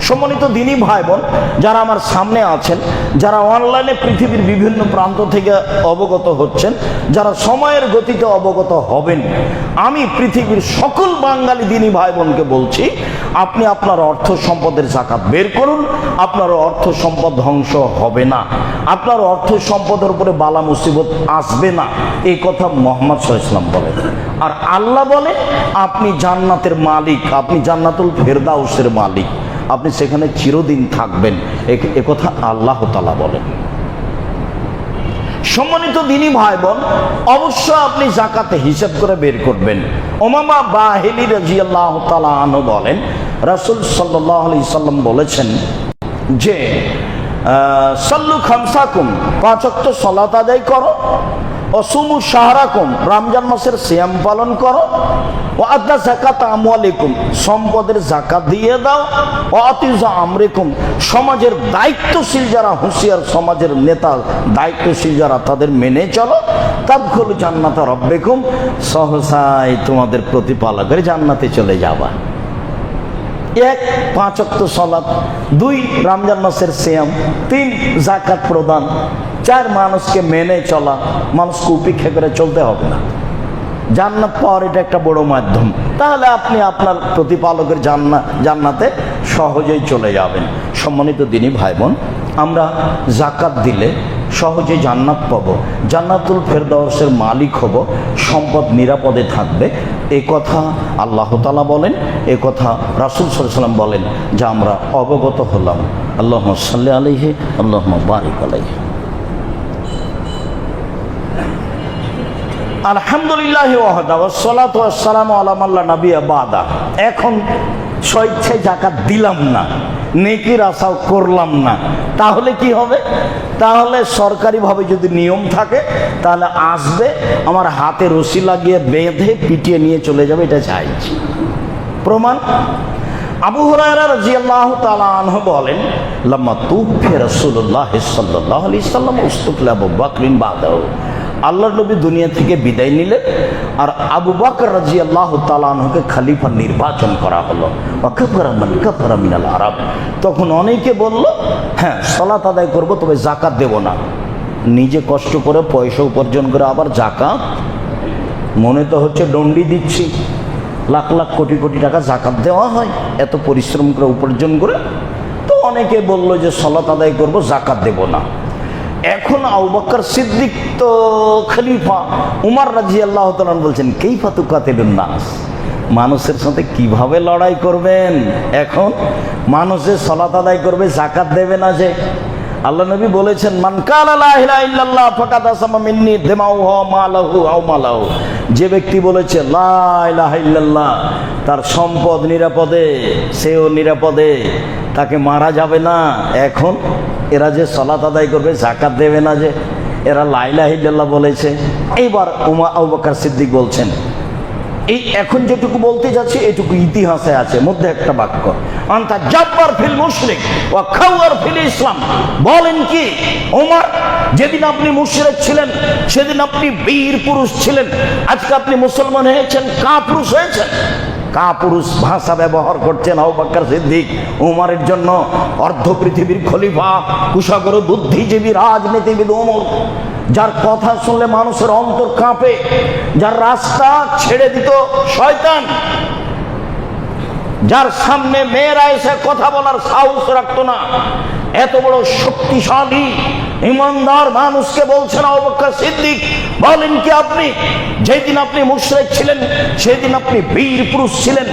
সম্মানিত দিনী ভাই বোন যারা আমার সামনে আছেন, যারা অনলাইনে পৃথিবীর বিভিন্ন প্রান্ত থেকে অবগত হচ্ছেন, যারা সময়ের গতিতে অবগত হবেন, আমি পৃথিবীর সকল বাঙালি দিনী ভাই বোনকে বলছি, আপনি আপনার অর্থ সম্পদের যাকাত বের করুন, আপনার অর্থ সম্পদ ধ্বংস হবে না, আপনার অর্থ সম্পদের উপরে বালা মুসিবত আসবে না, এই কথা মুহাম্মদ সাল্লাল্লাহু আলাইহি ওয়াসাল্লাম বলেন। আর আল্লাহ বলে আপনি জান্নাতের মালিক, আপনি জান্নাতুল ফেরদাউসের মালিক, আপনি সেখানে চিরদিন থাকবেন, এ কথা আল্লাহ তাআলা বলেন। সম্মানিত দিনী ভাই বোন, অবশ্যই আপনি যাকাতে হিসাব করে বের করবেন। উমামা বাহিলি রাদিয়াল্লাহু তাআলা আনহু বলেন, রাসূল সাল্লাল্লাহু আলাইহি সাল্লাম বলেছেন যে সাল্লু খামসাকুম, 5 ওয়াক্ত সালাত আদায় করো, অসুমু শাহরাকুম, রমজান মাসের সিয়াম পালন করো, ও আদা যাকাত আমওয়ালিকুম, সম্পদের যাকাত দিয়ে দাও, ও আতিজা আমরিকুম, সমাজের দায়িত্বশীল যারা হুঁশিয়ার, সমাজের নেতা দায়িত্বশীল যারা, তাদের মেনে চলো, তাদখুলু জান্নাতা রাব্বিকুম, সহসাই তোমাদের প্রতিপালকের জান্নাতে চলে যাবা। 1 5 ওয়াক্ত সালাত, 2 রমজান মাসের সিয়াম, 3 যাকাত প্রদান, 4 মানুষকে মেনে চলা, মানুষকে উপেক্ষা করে চলতে হবে না। জান্নাত পাওয়ার এটা একটা বড় মাধ্যম, তাহলে আপনি আপনার প্রতিপালকের জান্নাতে সহজেই চলে যাবেন। সম্মানিত দিনী ভাই বোন, আমরা যাকাত দিলে সহজে জান্নাত পাবো, জান্নাতুল ফেরদাউসের মালিক হব, সম্পদ নিরাপদে থাকবে, এই কথা আল্লাহ তাআলা বলেন, এই কথা রাসূল সাল্লাল্লাহু আলাইহি ওয়াসাল্লাম বলেন, যা আমরা অবগত হলাম। আল্লাহুম্মা সাল্লি আলাইহি, আল্লাহুম্মা বারিক আলাইহি। আলহামদুলিল্লাহি ওয়াহদা ওয়াসসালাতু ওয়াসসালামু আলা মান লা নাবিয়্যা বাদা। এখন স্বেচ্ছায় যাকাত দিলাম না, নেকির আশাও করলাম না, তাহলে কি হবে? তাহলে সরকারিভাবে যদি নিয়ম থাকে তাহলে আসবে, আমার হাতে রশি লাগিয়ে বেঁধে পিটিয়ে নিয়ে চলে যাবে, এটা চাইছি। প্রমাণ আবু হুরায়রা রাদিয়াল্লাহু তাআলা আনহু বলেন, লাম্মা তুফি রাসূলুল্লাহ সাল্লাল্লাহু আলাইহি ওয়াসাল্লাম উস্তুকলা আবু বকরিন বাদাহু, আল্লাহর নবী দুনিয়া থেকে বিদায় নিলেন আর আবু বকর রাদিয়াল্লাহু তাআলা আনহুকে খলিফা নির্বাচন করা হলো। ওয়াকাফারা মান কাফারা মিনাল আরব, তখন অনেকে বলল, হ্যাঁ সালাত আদায় করব, তবে যাকাত দেব না। নিজে কষ্ট করে পয়সা উপার্জন করে আবার যাকাত, মনে তো হচ্ছে দণ্ডি দিচ্ছি, লাখ লাখ কোটি কোটি টাকা যাকাত দেওয়া হয় এত পরিশ্রম করে উপার্জন করে। তো অনেকে বলল যে সালাত আদায় করব, যাকাত দেব না। এখন আবু বকর সিদ্দিক তো খলিফা, উমর রাদিয়াল্লাহু তাআলা বলছেন, কাইফা তুকাতিলুন নাস, মানুষের সাথে কিভাবে লড়াই করবেন? এখন মানুষের সালাত আদায় করবে, যাকাত দেবে না। যে আল্লাহ নবী বলেছেন, মান কালা লা ইলাহা ইল্লাল্লাহ ফাকাদ আসামা মিন্নি দিমাউহু ওয়া মালুহু আও মালাহু, যে ব্যক্তি বলেছে লা ইলাহা ইল্লাল্লাহ, তার সম্পদ নিরাপদে, সেও নিরাপদে, তাকে মারা যাবে না। এখন এরা যে সালাত আদায় করবে, যাকাত দেবে না, যে এরা লা ইলাহা ইল্লাল্লাহ বলেছে। এইবার আবু বকর সিদ্দিক বলছেন, এই এখন যেটুকু বলতে যাচ্ছি এটুকু ইতিহাসে আছে, মধ্যে একটা বাক্য, আনতা জাব্বার ফিল মুশরিক ওয়া খাওয়ার ফিল ইসলাম। বলেন কি ওমর, যেদিন আপনি মুশরিক ছিলেন সেদিন আপনি বীর পুরুষ ছিলেন, আজকে আপনি মুসলমান হয়েছেন কাপুরুষ হয়েছেন। কাপুরুষ ভাষা ব্যবহার করছেন আবু বকর সিদ্দিক উমরের জন্য, অর্ধ পৃথিবীর খলিফা, কুশাগর বুদ্ধিজীবী রাজনীতিবিদ ওমর, যার কথা শুনলে মানুষের অন্তর কাঁপে, যার রাস্তা ছেড়ে দিত শয়তান, যার সামনে মেয়েরা এসে কথা বলার সাহস রাখতো না, এত বড় শক্তিশালী ইমানদার মানুষকে বলছেন আবু বকর সিদ্দিক, বলেন কি আপনি, যেদিন আপনি মুশরিক ছিলেন সেদিন আপনি বীর পুরুষ ছিলেন,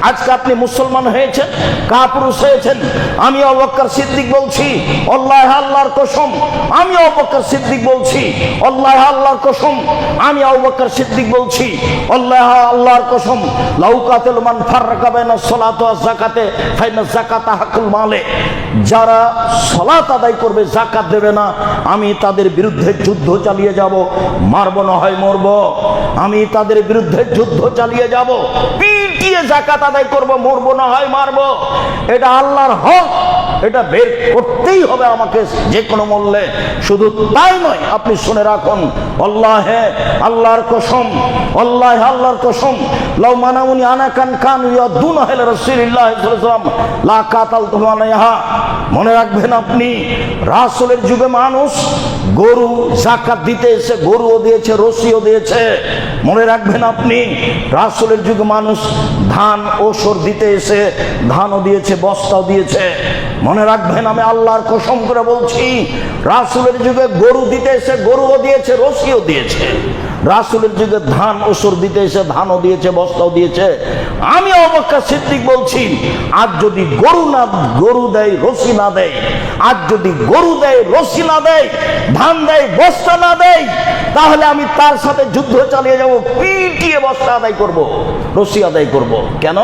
আজকে আপনি মুসলমান হয়েছেন কাপুরুষ হয়েছেন। আমি আবু বকর সিদ্দিক বলছি আল্লাহ আল্লাহর কসম, আমি আবু বকর সিদ্দিক বলছি আল্লাহ আল্লাহর কসম, আমি আবু বকর সিদ্দিক বলছি আল্লাহ আল্লাহর কসম, লাউকাতুল মান ফাররাকা বাইনাস সালাতি ওয়াজ যাকাতে ফাইনাজ যাকাতা হাকুল মালে, যারা সালাত আদায় করবে যাকাত দেবে না, আমি তাদের বিরুদ্ধে যুদ্ধ চালিয়ে যাব, মারব না হয় মরব, আমি তাদের বিরুদ্ধে যুদ্ধ চালিয়ে যাব, পিটিয়ে যাকাত আদায় করব, মরব না হয় মারব। এটা আল্লাহর হক, এটা বের করতেই হবে আমাকে যে কোনো মূল্যে। শুধু তাই নয়, আপনি শুনে রাখুন, আল্লাহে আল্লাহর কসম, আল্লাহ আল্লাহর কসম, লাউ মানাউনি আনাকান কান ইয়াদুনা ইলা রাসূলিল্লাহ সাল্লাল্লাহু আলাইহি ওয়াসাল্লাম লা কাতালতুম আলাইহা। মনে রাখবেন আপনি, রাসূলের যুগে মানুষ গরু যাকাত দিতে এসে গরুও দিয়েছে, রশিও দিয়েছে। মনে রাখবেন আপনি, রাসূলের যুগে মানুষ ধান ওসর দিতে এসে ধানও দিয়েছে, বস্তাও দিয়েছে। মনে রাখবেন, আমি আল্লাহর কসম করে বলছি, রাসূলের যুগে গরু দিতে এসে গরুও দিয়েছে, রশিও দিয়েছে। রাসূলের যুগে ধান ওসর দিতে এসে ধানও দিয়েছে, বস্তাও দিয়েছে। আমি আবু বকর সিদ্দিক বলছি, আজ যদি গরু দেয় রশি না দেয়, আজ যদি গরু দেয় রশি না দেয়, ধান দেয় বস্তা না দেয়, তাহলে আমি তার সাথে যুদ্ধ চালিয়ে যাব, পিটিয়ে বস্তা আদায় করব, রশি আদায় করব। কেন?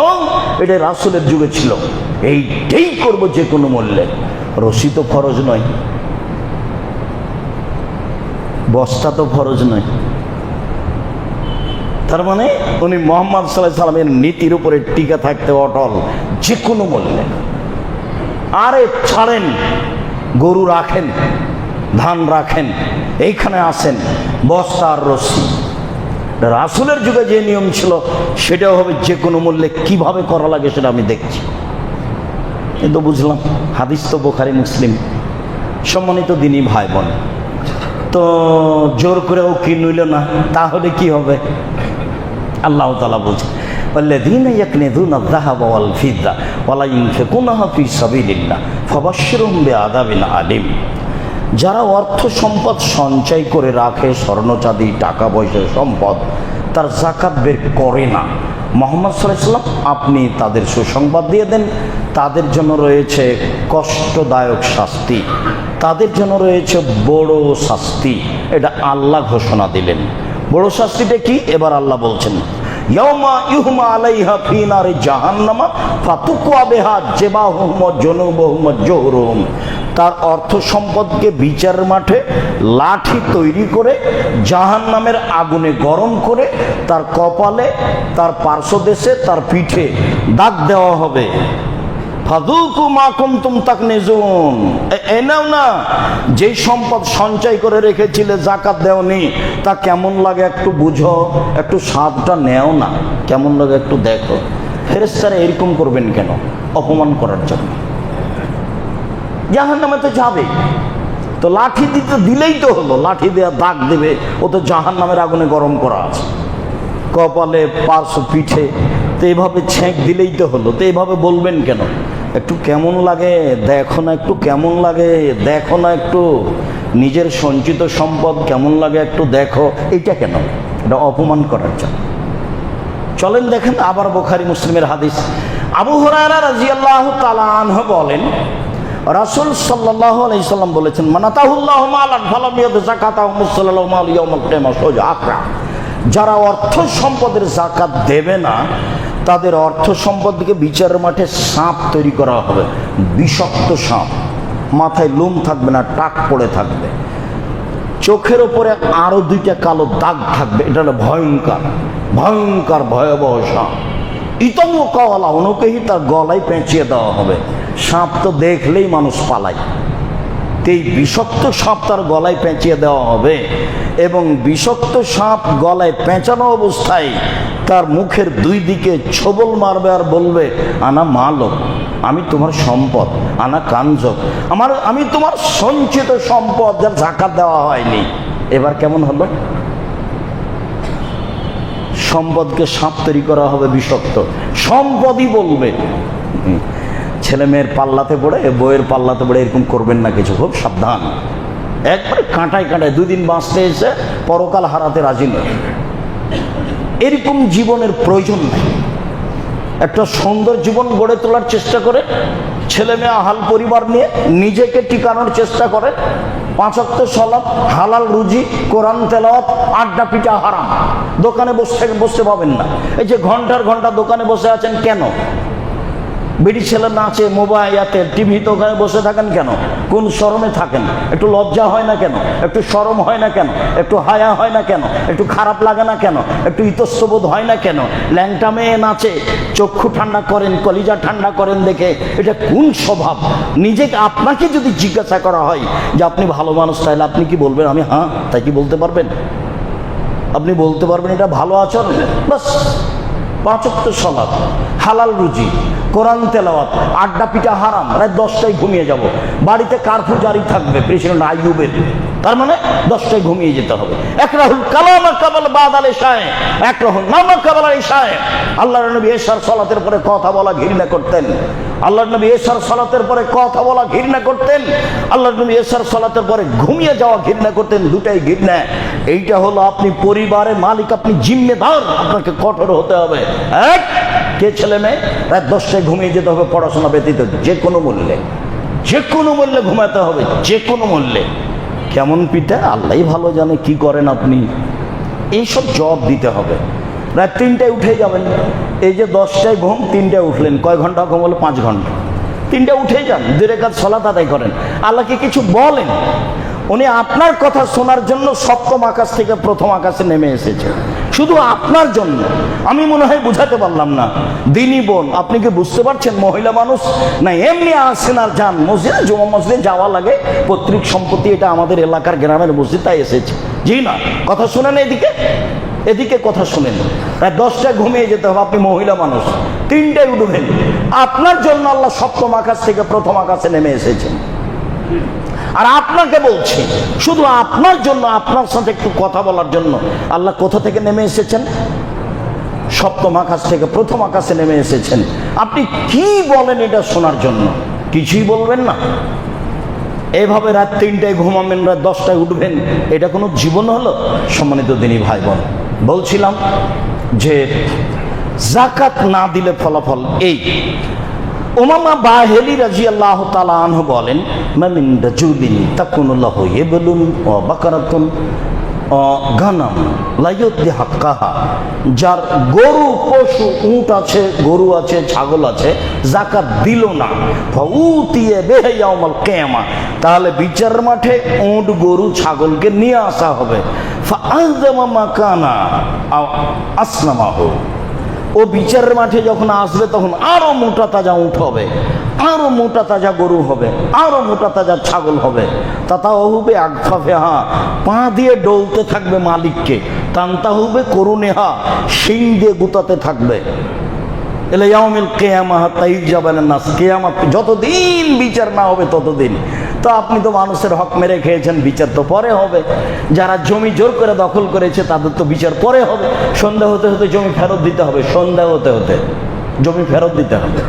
এটা রাসূলের যুগে ছিল, এইটাই করব যে কোনো মূল্যে। রশি তো ফরজ নয়, বস্তা তো ফরজ নয়। তার মানে উনি মুহাম্মদ সাল্লাল্লাহু আলাইহি সাল্লামের নীতির উপরে টিকে থাকতে অটল, যে কোনো মূল্যে। আরে ছাড়েন, গরু রাখেন, ধান রাখেন, এইখানে আসেন বস্তা আর রশি। রাসূলের যুগে যে নিয়ম ছিল সেটাও হবে যে কোনো মূল্যে। কিভাবে করা লাগে সেটা আমি দেখছি, কিন্তু বুঝলাম হাদিস তো বুখারী মুসলিম। সম্মানিত দিনী ভাই বোন, তো জোর করেও কি নইল না, তাহলে কি হবে? আল্লাহ তাআলা বলছেন, ওয়াল্লাযীনা ইয়াকনিযুনা আয-যাহাবা ওয়াল ফিদ্দা ওয়া লা ইউনফিকুনাহা ফী সাবিলিল্লাহ ফাবাশশিরহুম বিআযাবিন আলীম। যারা অর্থ সম্পদ সঞ্চয় করে রাখে, স্বর্ণ চাঁদি টাকা পয়সা সম্পদ, তার যাকাত বের করে না, মুহাম্মদ সাল্লাল্লাহু আলাইহি ওয়াসাল্লাম আপনি তাদের সুসংবাদ দিয়ে দেন, তাদের জন্য রয়েছে কষ্টদায়ক শাস্তি, তাদের জন্য রয়েছে বড় শাস্তি। এটা আল্লাহ ঘোষণা দিলেন। বড় শাস্তিটা কি? এবার আল্লাহ বলছেন, ইয়াউমা ইউহমা আলাইহা ফি নারি জাহান্নামা ফাতুকওয়া বিহা জিবাহুম ওয়া জুনুবুহুম ওয়া জুহুরুহুম। তার অর্থ সম্পদকে বিচার মাঠে লাঠি তৈরি করে জাহান্নামের আগুনে গরম করে তার কপালে, তার পার্শ্বদেশে, তার পিঠে দাগ দেওয়া হবে। ফাযুকু মা কুনতুম তাকনিজুন, এনেও না যে সম্পদ সঞ্চয় করে রেখেছিলে, যাকাত দেওনি, তা কেমন লাগে একটু বুঝো, একটু স্বাদটা নেও না, কেমন লাগে একটু দেখো। ফেরেশতারা এরকম করবেন কেন? অপমান করার জন্য। জাহান্নামে তো যাবে, তো লাঠি দিলেই তো হলো, লাঠি দেওয়া দাগ দেবে, ও তো জাহান্নামের আগুনে গরম করা আছে, কপালে, পার্শ্ব, পিঠে, তো এইভাবে ছেঁক দিলেই তো হলো। তো এইভাবে বলবেন কেন? একটু কেমন লাগে দেখো না, একটু কেমন লাগে দেখো না, একটু নিজের সঞ্চিত সম্পদ কেমন লাগে একটু দেখো। এইটা কেন? এটা অপমান করার জন্য। চলেন দেখেন আবার বুখারী মুসলিমের হাদিস। আবু হুরায়রা রাদিয়াল্লাহু তাআলা আনহু বলেন, রাসূল সাল্লাল্লাহু আলাইহি সাল্লাম বলেছেন, মানাতাহুল্লাহু মালান ফালাম ইয়াদ যাকাতাহু মুসাল্লাল্লাহু মাল ইয়াউমাল কিয়ামাহ সোজা আকরা। যারা অর্থ সম্পদের যাকাত দেবে না, তাদের অর্থ সম্পদকে বিচারের মাঠে সাপ তৈরি করা হবে, বিষাক্ত সাপ, মাথায় লোম থাকবে না, টাক পড়ে থাকবে, চোখের ওপরে আরো দুইটা কালো দাগ থাকবে। এটা হলো ভয়ঙ্কর, ভয়ঙ্কর ভয়াবহ সাপ। ইতম কওয়ালা, ওনাকেই তার গলায় পেঁচিয়ে দেওয়া হবে। সাপ তো দেখলেই মানুষ পালায়, এই বিষাক্ত সাপ তার গলায় পেঁচিয়ে দেওয়া হবে এবং বিষাক্ত সাপ গলায় পেঁচানো অবস্থায় তার মুখের দুই দিকে ছোবল মারবে আর বলবে, আনা মালক, আমি তোমার সম্পদ, আনা কাঞ্জক, আমি তোমার সঞ্চিত সম্পদ যার জাকাত দেওয়া হয়নি। এবার কেমন হলো? সম্পদকে সাপ তৈরি করা হবে বিষাক্ত, সম্পদই বলবে। ছেলে মেয়ের পাল্লাতে পড়ে, বইয়ের পাল্লাতে পড়ে এরকম করবেন না, কিছু খুব সাবধান। একবারে কাঁটায় কাঁটায় 2 দিন বাঁচতে এসে পরকাল হারাতে রাজি নয়। এরকম জীবনের প্রয়োজন নেই। একটা সুন্দর জীবন গড়ে তোলার চেষ্টা করে, ছেলে মেয়ে আহাল পরিবার নিয়ে নিজেকে টিকানোর চেষ্টা করে। 5 ওয়াক্ত সালাত, হালাল রুজি, কোরআন তেলাওয়াত, আড্ডা পিটা হারাম। দোকানে বসতে পাবেন না। এই যে ঘন্টার ঘন্টা দোকানে বসে আছেন কেন? বিড়ি ছেলে নাচে, মোবাইলে, টিভিতে, ওখানে বসে থাকেন কেন? কোন শরমে থাকেন? একটু লজ্জা হয় না কেন? একটু শরম হয় না কেন? একটু হায়া হয় না কেন? একটু খারাপ লাগে না কেন? একটু ইতস্তবোধ হয় না কেন? ল্যাংটা মেয়ে নাচে, চক্ষু ঠান্ডা করেন, কলিজা ঠান্ডা করেন দেখে, এটা কোন স্বভাব? নিজেকে, আপনাকে যদি জিজ্ঞাসা করা হয় যে আপনি ভালো মানুষ, তাহলে আপনি কি বলবেন? আমি হ্যাঁ, তাই কি বলতে পারবেন? আপনি বলতে পারবেন এটা ভালো আচরণ? বাস। 5 ওয়াক্ত সালাত, হালাল রুজি, কোরআন তেলাওয়াত, আড্ডা পিটা হারাম, রাত 10টায় ঘুমিয়ে যাব। বাড়িতে কারফিউ জারি থাকবে প্রেসিডেন্ট আইয়ুবের, তার মানে 10টায় ঘুমিয়ে যেতে হবে। একরাহুল কালামা কাবাল বাদাল ইশায়ে, একরাহুল নামা কাবাল ইশায়ে। আল্লাহর নবী এশার সালাতের পরে কথা বলা ঘৃণা করতেন। আল্লাহর নবী এশার সালাতের পরে কথা বলা ঘৃণা করতেন। আল্লাহর নবী এশার সালাতের পরে ঘুমিয়ে যাওয়া ঘৃণা করতেন। দুটাই ঘৃণা। এইটা হলো আপনি পরিবারের মালিক, আপনি জিম্মেদার, আপনাকে কঠোর হতে হবে। এক, কে ছেলে মেয়ে রাত 10টায় ঘুমিয়ে যেতে হবে পড়াশোনা ব্যতীত, যে কোনো মূল্যে, যে কোনো মূল্যে ঘুমাতে হবে, যে কোনো মূল্যে। কেমন পিতা আল্লাহই ভালো জানে কি করেন আপনি। এইসব জবাব দিতে হবে। রাত 3টায় উঠে যাবেন। এই যে 10টায় ঘুম, 3টায় উঠলেন, কয় ঘন্টা ঘুম হলো? 5 ঘন্টা। 3টায় উঠে যান, 2 রাকাত সালাত আদায় করেন। আল্লাহকে কিছু বলেন। উনি আপনার কথা শোনার জন্য 7ম আকাশ থেকে 1ম আকাশে নেমে এসেছে, শুধু আপনার জন্য। আমি মনে হয় বুঝাতে পারলাম না। দিনী বোন, আপনি কি বুঝতে পারছেন? মহিলা মানুষ না এমনি আসেন আর যান মসজিদে, জুমা মসজিদে যাওয়া লাগে, পৈতৃক সম্পত্তি, এটা আমাদের এলাকার গ্রামের মসজিদ, তাই এসেছে। জি না, কথা শুনেন, এদিকে কথা শুনেন। প্রায় 10টায় ঘুমিয়ে যেতে হবে, আপনি মহিলা মানুষ। 3টায় উঠবেন। আপনার জন্য আল্লাহ 7ম আকাশ থেকে 1ম আকাশে নেমে এসেছেন। আর আপনাকে বলছি, শুধু আপনার জন্য, আপনার সাথে একটু কথা বলার জন্য আল্লাহ কোথা থেকে নেমে এসেছেন? 7ম আকাশ থেকে 1ম আকাশে নেমে এসেছেন। আপনি কি বলেন এটা শোনার জন্য? কিছুই বলবেন না। এইভাবে রাত 3টায় ঘুমাবেন, রাত 10টায় উঠবেন, এটা কোনো জীবন হলো? সম্মানিত দিনী ভাই বোন, বলছিলাম যে যাকাত না দিলে ফলাফল এই। উমামা বাহেলি রাদিয়াল্লাহু তাআলা আনহু বলেন, মামিন রাজুলিন তাকুনুল্লাহু ইবলুন ওয়া বাকারাতুন গানাম লা ইউতি হাক্কাহা, যার গরু, পশু, উট আছে, গরু আছে, ছাগল আছে, যাকাত দিল না, ফাউতিয়ে বিহি ইয়াউমাল কিয়ামা, তাহলে বিচারের মাঠে উট, গরু, ছাগলকে নিয়ে আসা হবে। ফাআযমা মাকানা আসনামাহু, ও বিচারের মাঠে যখন আসবে তখন আরো মোটা তাজা উঠ হবে, আরো মোটা তাজা গরু হবে, আরো মোটা তাজা ছাগল হবে। তাতা হবে আকফাফেহা, পা দিয়ে ডলতে থাকবে মালিককে। তান্তা হবে করুনেহা, শিং দিয়ে গুতাতে থাকবে। এলে ইয়াউমিল কিয়ামাহ তাইজাবানান নাস, কিয়ামত যতদিন বিচার না হবে ততদিন। তো আপনি তো মানুষের হক মেরে খেয়েছেন, বিচার তো পরে হবে। যারা জমি জোর করে দখল করেছে তাদের তো বিচার পরে হবে। সন্ধ্যা হতে হতে জমি ফেরত দিতে হবে, সন্ধ্যা হতে হতে জমি ফেরত দিতে হবে।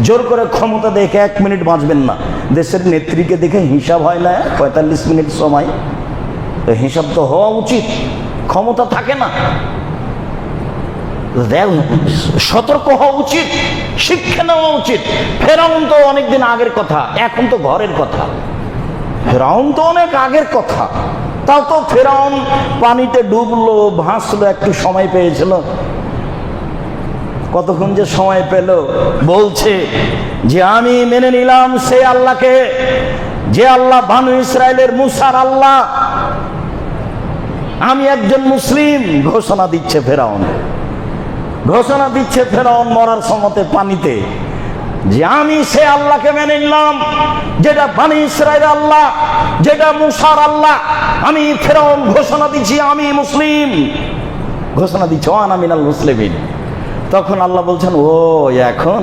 জোর করে ক্ষমতা দেখে 1 মিনিট বাঁচবেন না। দেশের নেত্রীকে দেখে হিসাব হয় না 45 মিনিট সময়? হিসাব তো হওয়া উচিত। ক্ষমতা থাকে না, সতর্ক হওয়া উচিত, শিক্ষা নেওয়া উচিত। ফেরাউন তো অনেকদিন আগের কথা, এখন তো ঘরের কথা। ফেরাউন তো অনেক আগের কথা। তাও তো ফেরাউন পানিতে ডুবলো, ভাসলো, একটু সময় পেয়েছিল। কতক্ষণ যে সময় পেল? বলছে যে আমি মেনে নিলাম সে আল্লাহকে, যে আল্লাহ বানু ইসরায়েলের মুসার আল্লাহ। আমি একজন মুসলিম ঘোষণা দিচ্ছে ফেরাউন, ঘোষণা দিচ্ছে ফেরাউন মরার সমতে পানিতে, যে আমি সে আল্লাহকে মেনে নিলাম যেটা বনি ইসরাইলের আল্লাহ, যেটা মুসার আল্লাহ। আমি ফেরাউন ঘোষণা দিচ্ছি আমি মুসলিম, ঘোষণা দিচ্ছি আনা মিনাল মুসলিমিন। তখন আল্লাহ বলছেন ও এখন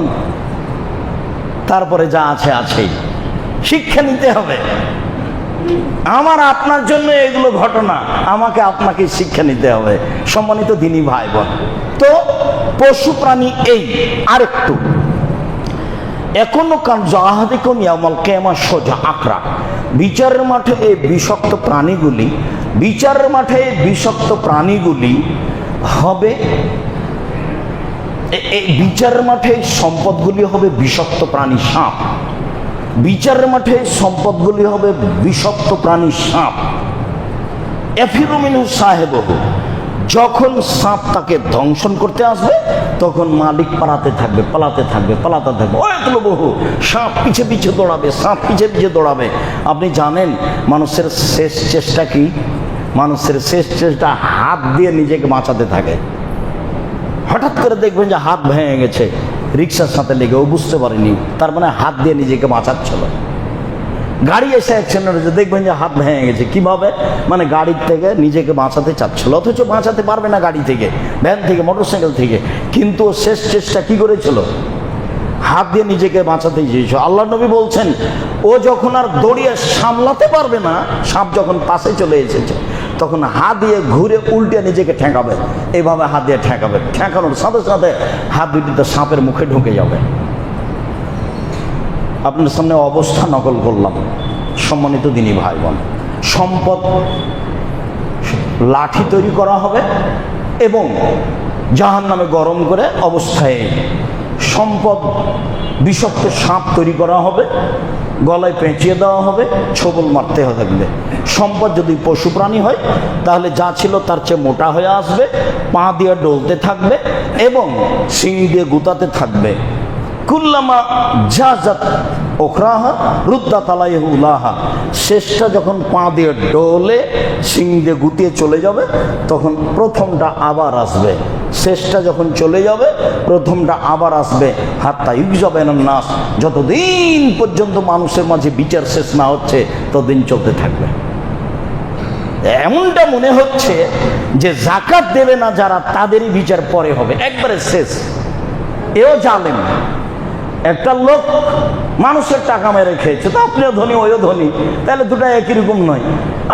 তারপরে যা আছে আছেই, শিক্ষা নিতে হবে। আমার আপনার জন্য এগুলো ঘটনা, আমাকে আপনাকে শিক্ষা নিতে হবে। সম্মানিত দিনী ভাই বোন, তো পশু প্রাণী এই আরেকটু এখনো কান জাহাদিকুম ইয়াউমাল কিয়ামা সোজা আকরা, বিচারের মাঠে এই বিষাক্ত প্রাণীগুলি, বিচারের মাঠে এই বিষাক্ত প্রাণীগুলি হবে, এই বিচারের মাঠে সম্পদগুলি হবে বিষাক্ত প্রাণী সাপ, বিচারের মাঠে সম্পদগুলি হবে বিষাক্ত প্রাণী সাপ। এফিরু মিনহু সাহেবহু, যখন সাপ তাকে ধ্বংসন করতে আসবে তখন মালিক পালাতে থাকবে, পালাতে থাকবে, পালাতে থাকবে। অনেকগুলো বহু সাপ পিছে পিছে দৌড়াবে, সাপ পিছে পিছে দৌড়াবে। আপনি জানেন মানুষের শেষ চেষ্টা কি? মানুষের শেষ চেষ্টা হাত দিয়ে নিজেকে বাঁচাতে থাকে। হঠাৎ করে দেখবেন যে হাত ভেঙে গেছে রিক্সার সাথে লেগে, ও বুঝতে পারেনি, তার মানে হাত দিয়ে নিজেকে বাঁচাচ্ছিল। গাড়ি এসে অ্যাক্সিডেন্ট হয়েছে, দেখবেন যে হাত ভেঙে গেছে। কিভাবে? মানে গাড়ির থেকে নিজেকে বাঁচাতে চাচ্ছিল, অথচ বাঁচাতে পারবে না গাড়ি থেকে, ভ্যান থেকে, মোটরসাইকেল থেকে, কিন্তু শেষ চেষ্টা কি করেছিল? হাত দিয়ে নিজেকে বাঁচাতে চেয়েছিল। আল্লাহ নবী বলছেন ও যখন আর দৌড়িয়ে সামলাতে পারবে না, সাপ যখন পাশে চলে এসেছে, তখন হাত দিয়ে ঘুরে উল্টে নিজেকে ঠেকাবে, এইভাবে হাত দিয়ে ঠেকাবে, ঠেকানোর সাথে সাথে হাত দুটি তো সাপের মুখে ঢুকে যাবে। আপনার সামনে অবস্থা নকল করলাম। সম্মানিত দিনী ভাই বোন, সম্পদ লাঠি তৈরি করা হবে এবং জাহান্নামে গরম করে অবস্থায় সম্পদ বিষাক্ত সাপ তৈরি করা হবে, গলায় পেঁচিয়ে দেওয়া হবে, ছোবল মারতে থাকবে। সম্পদ যদি পশু প্রাণী হয় তাহলে যা ছিল তার চেয়ে মোটা হয়ে আসবে, পা দিয়ে ডলতে থাকবে এবং শিং দিয়ে গুতাতে থাকবে। কুল্লামা জাজাত ওখরাহা রুদ্দাত আলাইহি উলাহা, শেষটা যখন পা দিয়ে ডলে শিং দিয়ে গুতিয়ে চলে যাবে তখন প্রথমটা আবার আসবে, শেষটা যখন চলে যাবে প্রথমটা আবার আসবে। হাত্তা ইউজাবেনান নাস, যতদিন পর্যন্ত মানুষের মাঝে বিচার শেষ না হচ্ছে ততদিন চলতে থাকবে। এমনটা মনে হচ্ছে যে যাকাত দেবে না যারা, তাদেরই বিচার পরে হবে, একবারে শেষ। এও জানেন একটা লোক মানুষের টাকা মেরে খেয়েছে, তো আপনিও ধনী ওইও ধনী, তাহলে দুটা একই রকম নয়।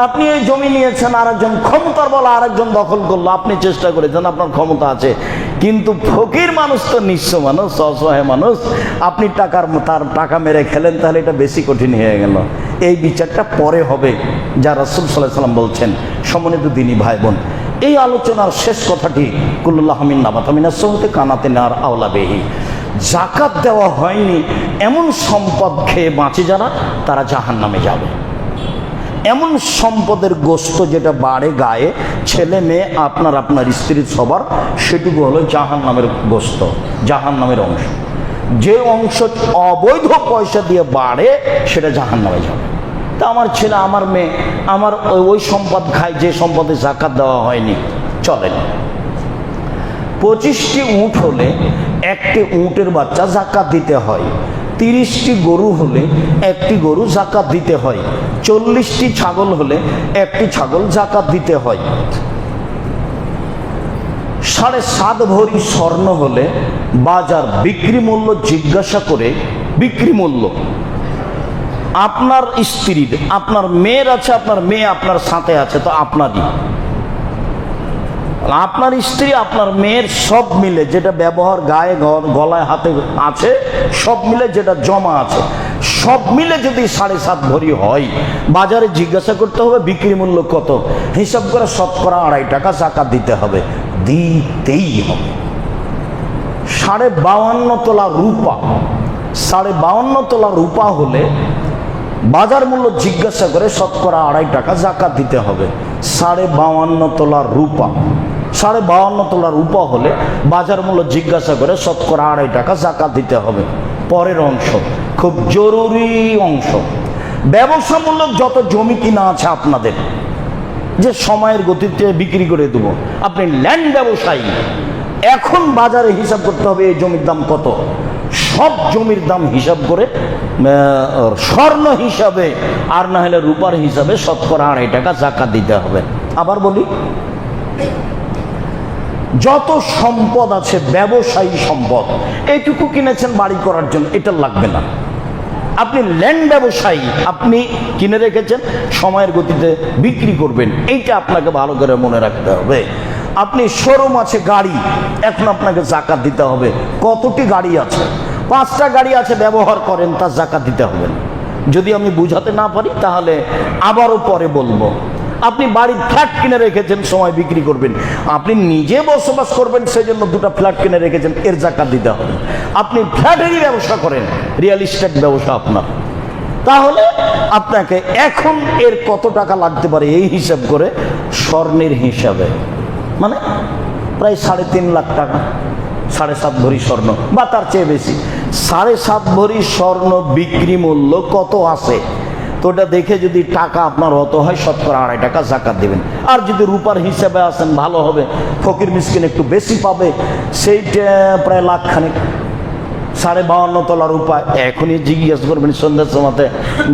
আপনি এই জমি নিয়েছেন, আরেকজন ক্ষমতার বলা আরেকজন দখল করলো, আপনি চেষ্টা করেছেন, আপনার ক্ষমতা আছে, কিন্তু ফকির মানুষ তো নিঃস্ব মানুষ, অসহায় মানুষ, আপনি তার টাকা মেরে খেলেন, তাহলে এটা বেশি কঠিন হয়ে গেল। এই বিচারটা পরে হবে, যা রাসূল সাল্লাল্লাহু আলাইহি ওয়াসাল্লাম বলছেন। সম্মানিত দিনী ভাই বোন, এই আলোচনার শেষ কথাটি কুল্লুল্লাহ মিন নাবাতা মিনাস সুহতি কানাতে নার আওলা বিহি, যাকাত দেওয়া হয়নি এমন সম্পদ খেয়ে বাঁচে যারা, তারা জাহান্নামে যাবে। এমন সম্পদের গোস্ত যেটা বাড়ে গায়ে, ছেলে মেয়ে আপনার আপনার স্ত্রীর সবার, সেটুকু হলো জাহান্নামের গোস্ত, জাহান্নামের অংশ। যে অংশ অবৈধ পয়সা দিয়ে বাড়ে সেটা জাহান্নামে যাবে। তা আমার ছেলে আমার মেয়ে আমার ওই সম্পদ খায় যে সম্পদে যাকাত দেওয়া হয়নি, চলে না। 25টি উট হলে একটি উটের বাচ্চা যাকাত দিতে হয়, 30টি গরু হলে একটি গরু যাকাত দিতে হয়, 40টি ছাগল হলে একটি ছাগল যাকাত দিতে হয়, 7.5 ভরি স্বর্ণ হলে বাজার বিক্রি মূল্য জিজ্ঞাসা করে, বিক্রি মূল্য আপনার স্ত্রীর, আপনার মেয়ের আছে, আপনার মেয়ে আপনার সাথে আছে, তো আপনারই, আপনার স্ত্রী আপনার মেয়ের সব মিলে যেটা ব্যবহার গায়ে গলায় হাতে আছে, সব মিলে যেটা জমা আছে, সব মিলে যদি 7.5 ভরি হয়, বাজারে জিজ্ঞাসা করতে হবে বিক্রি মূল্য কত, হিসাব করে শতকরা 2.5 টাকা যাকাত দিতে হবে, দিতেই হবে। 52.5 তোলা রূপা, 52.5 তোলা রূপা হলে বাজার মূল্য জিজ্ঞাসা করে শতকরা 2.5 টাকা যাকাত দিতে হবে। 52.5 তোলা রূপা, 52.5 তোলা রূপা হলে বাজার মূল্য জিজ্ঞাসা করে শতকরা 2.5 টাকা যাকাত দিতে হবে। পরের অংশ খুব জরুরি অংশ, ব্যবসামূলক যত জমি কিনা আছে আপনাদের, যে সময়ের গতিতে বিক্রি করে দেবো। আপনি ল্যান্ড ব্যবসায়ী, এখন বাজারে হিসাব করতে হবে এই জমির দাম কত, সব জমির দাম হিসাব করে স্বর্ণ হিসাবে আর না হলে রূপার হিসাবে শতকরা 2.5 টাকা যাকাত দিতে হবে। আবার বলি, যত সম্পদ আছে ব্যবসায়ী সম্পদ, এইটুকু কিনেছেন বাড়ি করার জন্য, এটা লাগবে না। আপনি ল্যান্ড ব্যবসায়ী, আপনি কিনে রেখেছেন, সময়ের গতিতে বিক্রি করবেন, এইটা আপনাকে ভালো করে মনে রাখতে হবে। আপনি শোরুম আছে গাড়ি, এখন আপনাকে যাকাত দিতে হবে। কতটি গাড়ি আছে? 5টা গাড়ি আছে, ব্যবহার করেন, তার যাকাত দিতে হবে। যদি আমি বুঝাতে না পারি তাহলে আবারও পরে বলবো। আপনি বাড়ির ফ্ল্যাট কিনে রেখেছেন, সময় বিক্রি করবেন, আপনি নিজে বসবাস করবেন, সেই জন্য 2টা ফ্ল্যাট কিনে রেখেছেন, এর যাকাত দিতে হবে। আপনি ফ্ল্যাটেরই ব্যবসা করেন, রিয়েল এস্টেট ব্যবসা আপনার, তাহলে আপনাকে এখন এর কত টাকা লাগতে পারে এই হিসাব করে স্বর্ণের হিসাবে, মানে প্রায় 3.5 লাখ টাকা, 7.5 ভরি স্বর্ণ বা তার চেয়ে বেশি, 7.5 ভরি স্বর্ণ বিক্রি মূল্য কত আছে, তো ওটা দেখে যদি টাকা আপনার অত হয়, শতকরা 2.5 টাকা যাকাত দেবেন। আর যদি রূপার হিসাবে আসেন ভালো হবে, ফকির মিসকিন একটু বেশি পাবে, সেইটা প্রায় 1.5 লাখ, 52.5 তলা রূপা। এখনই জিজ্ঞেস করবেন সন্ধ্যার সময়তে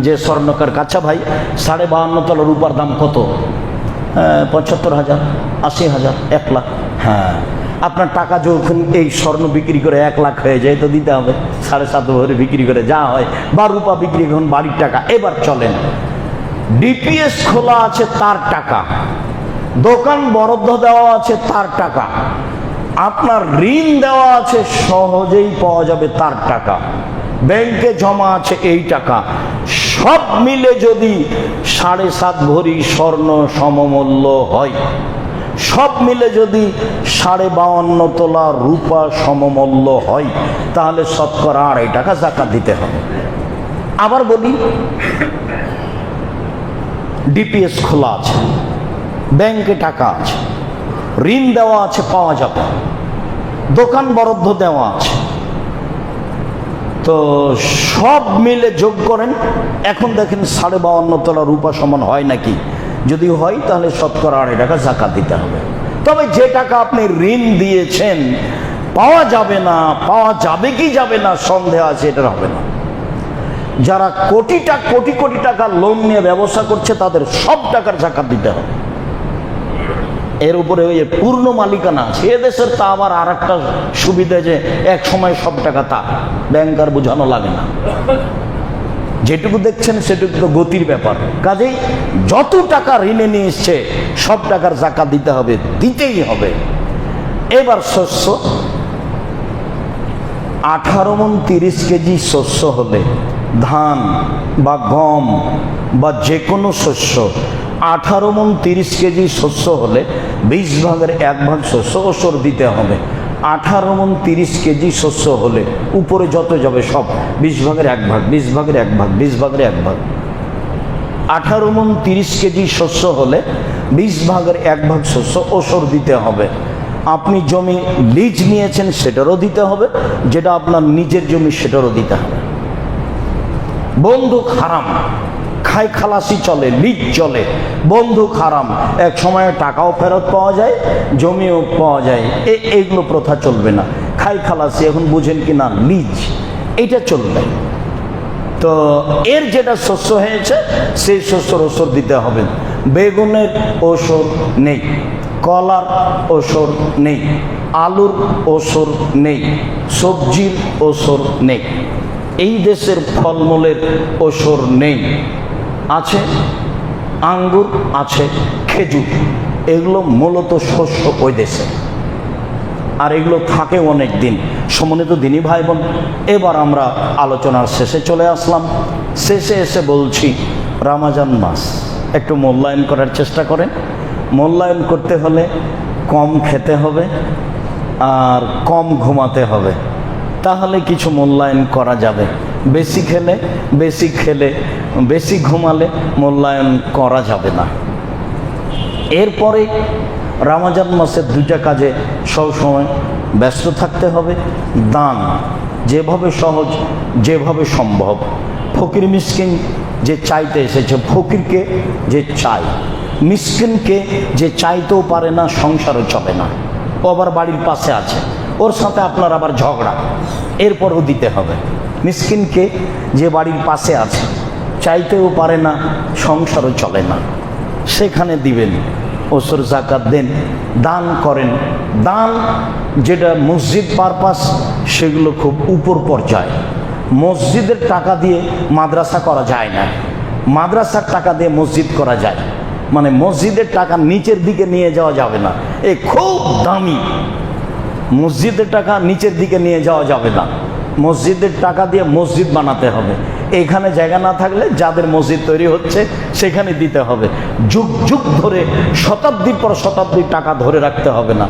যে স্বর্ণকার, কাছা ভাই 52.5 তলা রূপার দাম কত? 75,000, 80,000, 1 লাখ। হ্যাঁ, আপনার টাকা যখন এই স্বর্ণ বিক্রি করে 1 লাখ হয়ে যায়, তো দিতে হবে 7.5 ভরি বিক্রি করে যা হয়, বা রূপা বিক্রি এখন বাড়ির টাকা। এবার চলেন, ডিপিএস খোলা আছে তার টাকা, দোকান বরাদ্দ দেওয়া আছে তার টাকা, আপনার ঋণ দেওয়া আছে সহজেই পাওয়া যাবে তার টাকা, ব্যাংকে জমা আছে এই টাকা, সব মিলে যদি 7.5 ভরি স্বর্ণ সমমূল্য হয়, সব মিলে যদি 52.5 তোলা রূপা সমমূল্য হয়, তাহলে শতকরা 2.5 টাকা যাকাত দিতে হবে। আবার বলি, ডিপিএস খোলা আছে, ব্যাংকে টাকা আছে, ঋণ দেওয়া আছে, পাওয়া যাবে, দোকান বরাদ্দ দেওয়া আছে, তো সব মিলে যোগ করেন। এখন দেখেন 52.5 তোলা রূপা সমান হয় নাকি, যদি হয় তাহলে শতকরা 2.5 টাকা যাকাত দিতে হবে। তবে যে টাকা আপনি ঋণ দিয়েছেন পাওয়া যাবে না, পাওয়া যাবে কি যাবে না সন্দেহ আছে, এটা হবে না। যারা কোটি কোটি টাকা লোন নিয়ে ব্যবসা করছে, তাদের সব টাকার যাকাত দিতে হবে। এর উপরে ওই পূর্ণ মালিকানা আছে। এদেশের তা আবার আর একটা সুবিধা, যে এক সময় সব টাকা তা ব্যাংকার বোঝানো লাগে না, যেটুকু দেখছেন সেটুকু তো গতির ব্যাপার। কাজেই যত টাকা ঋণে নিয়ে এসছে সব টাকার যাকাত দিতে হবে, দিতেই হবে। এবার শস্য, 18 মণ 30 কেজি শস্য হলে, ধান বা গম বা যে কোনো শস্য, 18 মণ 30 কেজি শস্য হলে 20 ভাগের 1 ভাগ শস্য ওসর দিতে হবে। 18 মণ 30 কেজি শস্য হলে উপরে যত যাবে সব 20 ভাগের 1 ভাগ, 20 ভাগের 1 ভাগ, 20 ভাগের 1 ভাগ। 18 মণ 30 কেজি শস্য হলে 20 ভাগের 1 ভাগ শস্য ওসর দিতে হবে। আপনি জমি লিজ নিয়েছেন সেটারও দিতে হবে, যেটা আপনার নিজের জমি সেটারও দিতে হবে। বন্দুক হারাম, খাই খালাসি চলে, লিজ চলে, বন্দুক হারাম, এক সময়ে টাকাও ফেরত পাওয়া যায়, জমিও পাওয়া যায়, এইগুলো প্রথা চলবে না। খাই খালাসি এখন বুঝেন কি না, লিজ, এটা চলবে। তো এর যেটা শস্য হয়েছে সেই শস্যর ওসর দিতে হবে। বেগুনের ওসর নেই, কলার ওসর নেই, আলুর ওসর নেই, সবজির ওসর নেই, এই দেশের ফলমূলের ওসর নেই। আছে আঙ্গুর, আছে খেজুর, এগুলো মূলত শস্য ওই দেশে, আর এগুলো থাকে অনেক দিন। সম্মানিত দিনী ভাই বোন, এবার আমরা আলোচনার শেষে চলে আসলাম। শেষে এসে বলছি, রমজান মাস একটু মূল্যায়ন করার চেষ্টা করেন। মূল্যায়ন করতে হলে কম খেতে হবে আর কম ঘুমাতে হবে, তাহলে কিছু মূল্যায়ন করা যাবে। বেশি খেলে বেশি ঘুমালে মূল্যায়ন করা যাবে না। এরপরে রমজান মাসের 2টা কাজে সবসময় ব্যস্ত থাকতে হবে। দান যেভাবে সহজ, যেভাবে সম্ভব। ফকির মিসকিন যে চাইতে এসেছে, ফকিরকে যে চাই মিসকিনকে যে চাইতেও পারে না, সংসারও চলে না, ও আবার বাড়ির পাশে আছে, ওর সাথে আপনার আবার ঝগড়া, এরপরও দিতে হবে। মিসকিনকে যে বাড়ির পাশে আছে, চাইতেও পারে না, সংসারও চলে না, সেখানে দিবেন। ওসর জাকাত দেন, দান করেন। দান যেটা মসজিদ পারপাস, সেগুলো খুব উপর পর্যায়ে। মসজিদের টাকা দিয়ে মাদ্রাসা করা যায় না, মাদ্রাসার টাকা দিয়ে মসজিদ করা যায়, মানে মসজিদের টাকা নিচের দিকে নিয়ে যাওয়া যাবে না, এ খুব দামি। মসজিদের টাকা নিচের দিকে নিয়ে যাওয়া যাবে না, মসজিদের টাকা দিয়ে মসজিদ বানাতে হবে। এখানে জায়গা না থাকলে যাদের মসজিদ তৈরি হচ্ছে সেখানে দিতে হবে। যুগ যুগ ধরে, শতাব্দীর পর শতাব্দীর টাকা ধরে রাখতে হবে না।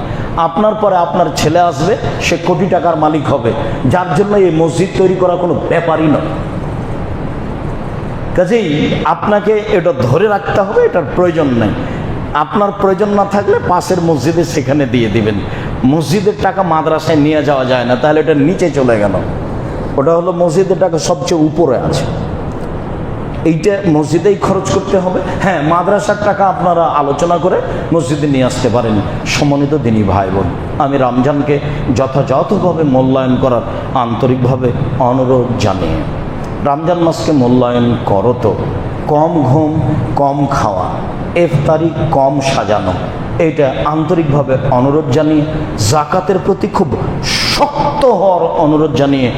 আপনার পরে আপনার ছেলে আসবে, সে কোটি টাকার মালিক হবে, যার জন্য এই মসজিদ তৈরি করা কোনো ব্যাপারই নয়। কাজেই আপনাকে এটা ধরে রাখতে হবে, এটার প্রয়োজন নেই। আপনার প্রয়োজন না থাকলে পাশের মসজিদে সেখানে দিয়ে দিবেন। মসজিদের টাকা মাদ্রাসায় নিয়ে যাওয়া যায় না, তাহলে এটা নিচে চলে গেল। ওটা হলো মসজিদের টাকা সবচেয়ে উপরে আছে, এইটা মসজিদেই খরচ করতে হবে। হ্যাঁ, মাদ্রাসার টাকা আপনারা আলোচনা করে মসজিদে নিয়ে আসতে পারেন। সম্মানিত দিনী ভাই বোন, আমি রমজানকে যথাযথভাবে মূল্যায়ন করার আন্তরিকভাবে অনুরোধ জানিয়ে, রমজান মাসকে মূল্যায়ন করো তো। কম ঘুম, কম খাওয়া, ইফতারি কম সাজানো, এটা আন্তরিকভাবে অনুরোধ জানিয়ে, জাকাতের প্রতি খুব শক্ত হওয়ার অনুরোধ জানিয়ে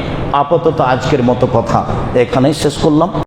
আপাতত আজকের মতো কথা এখানেই শেষ করলাম।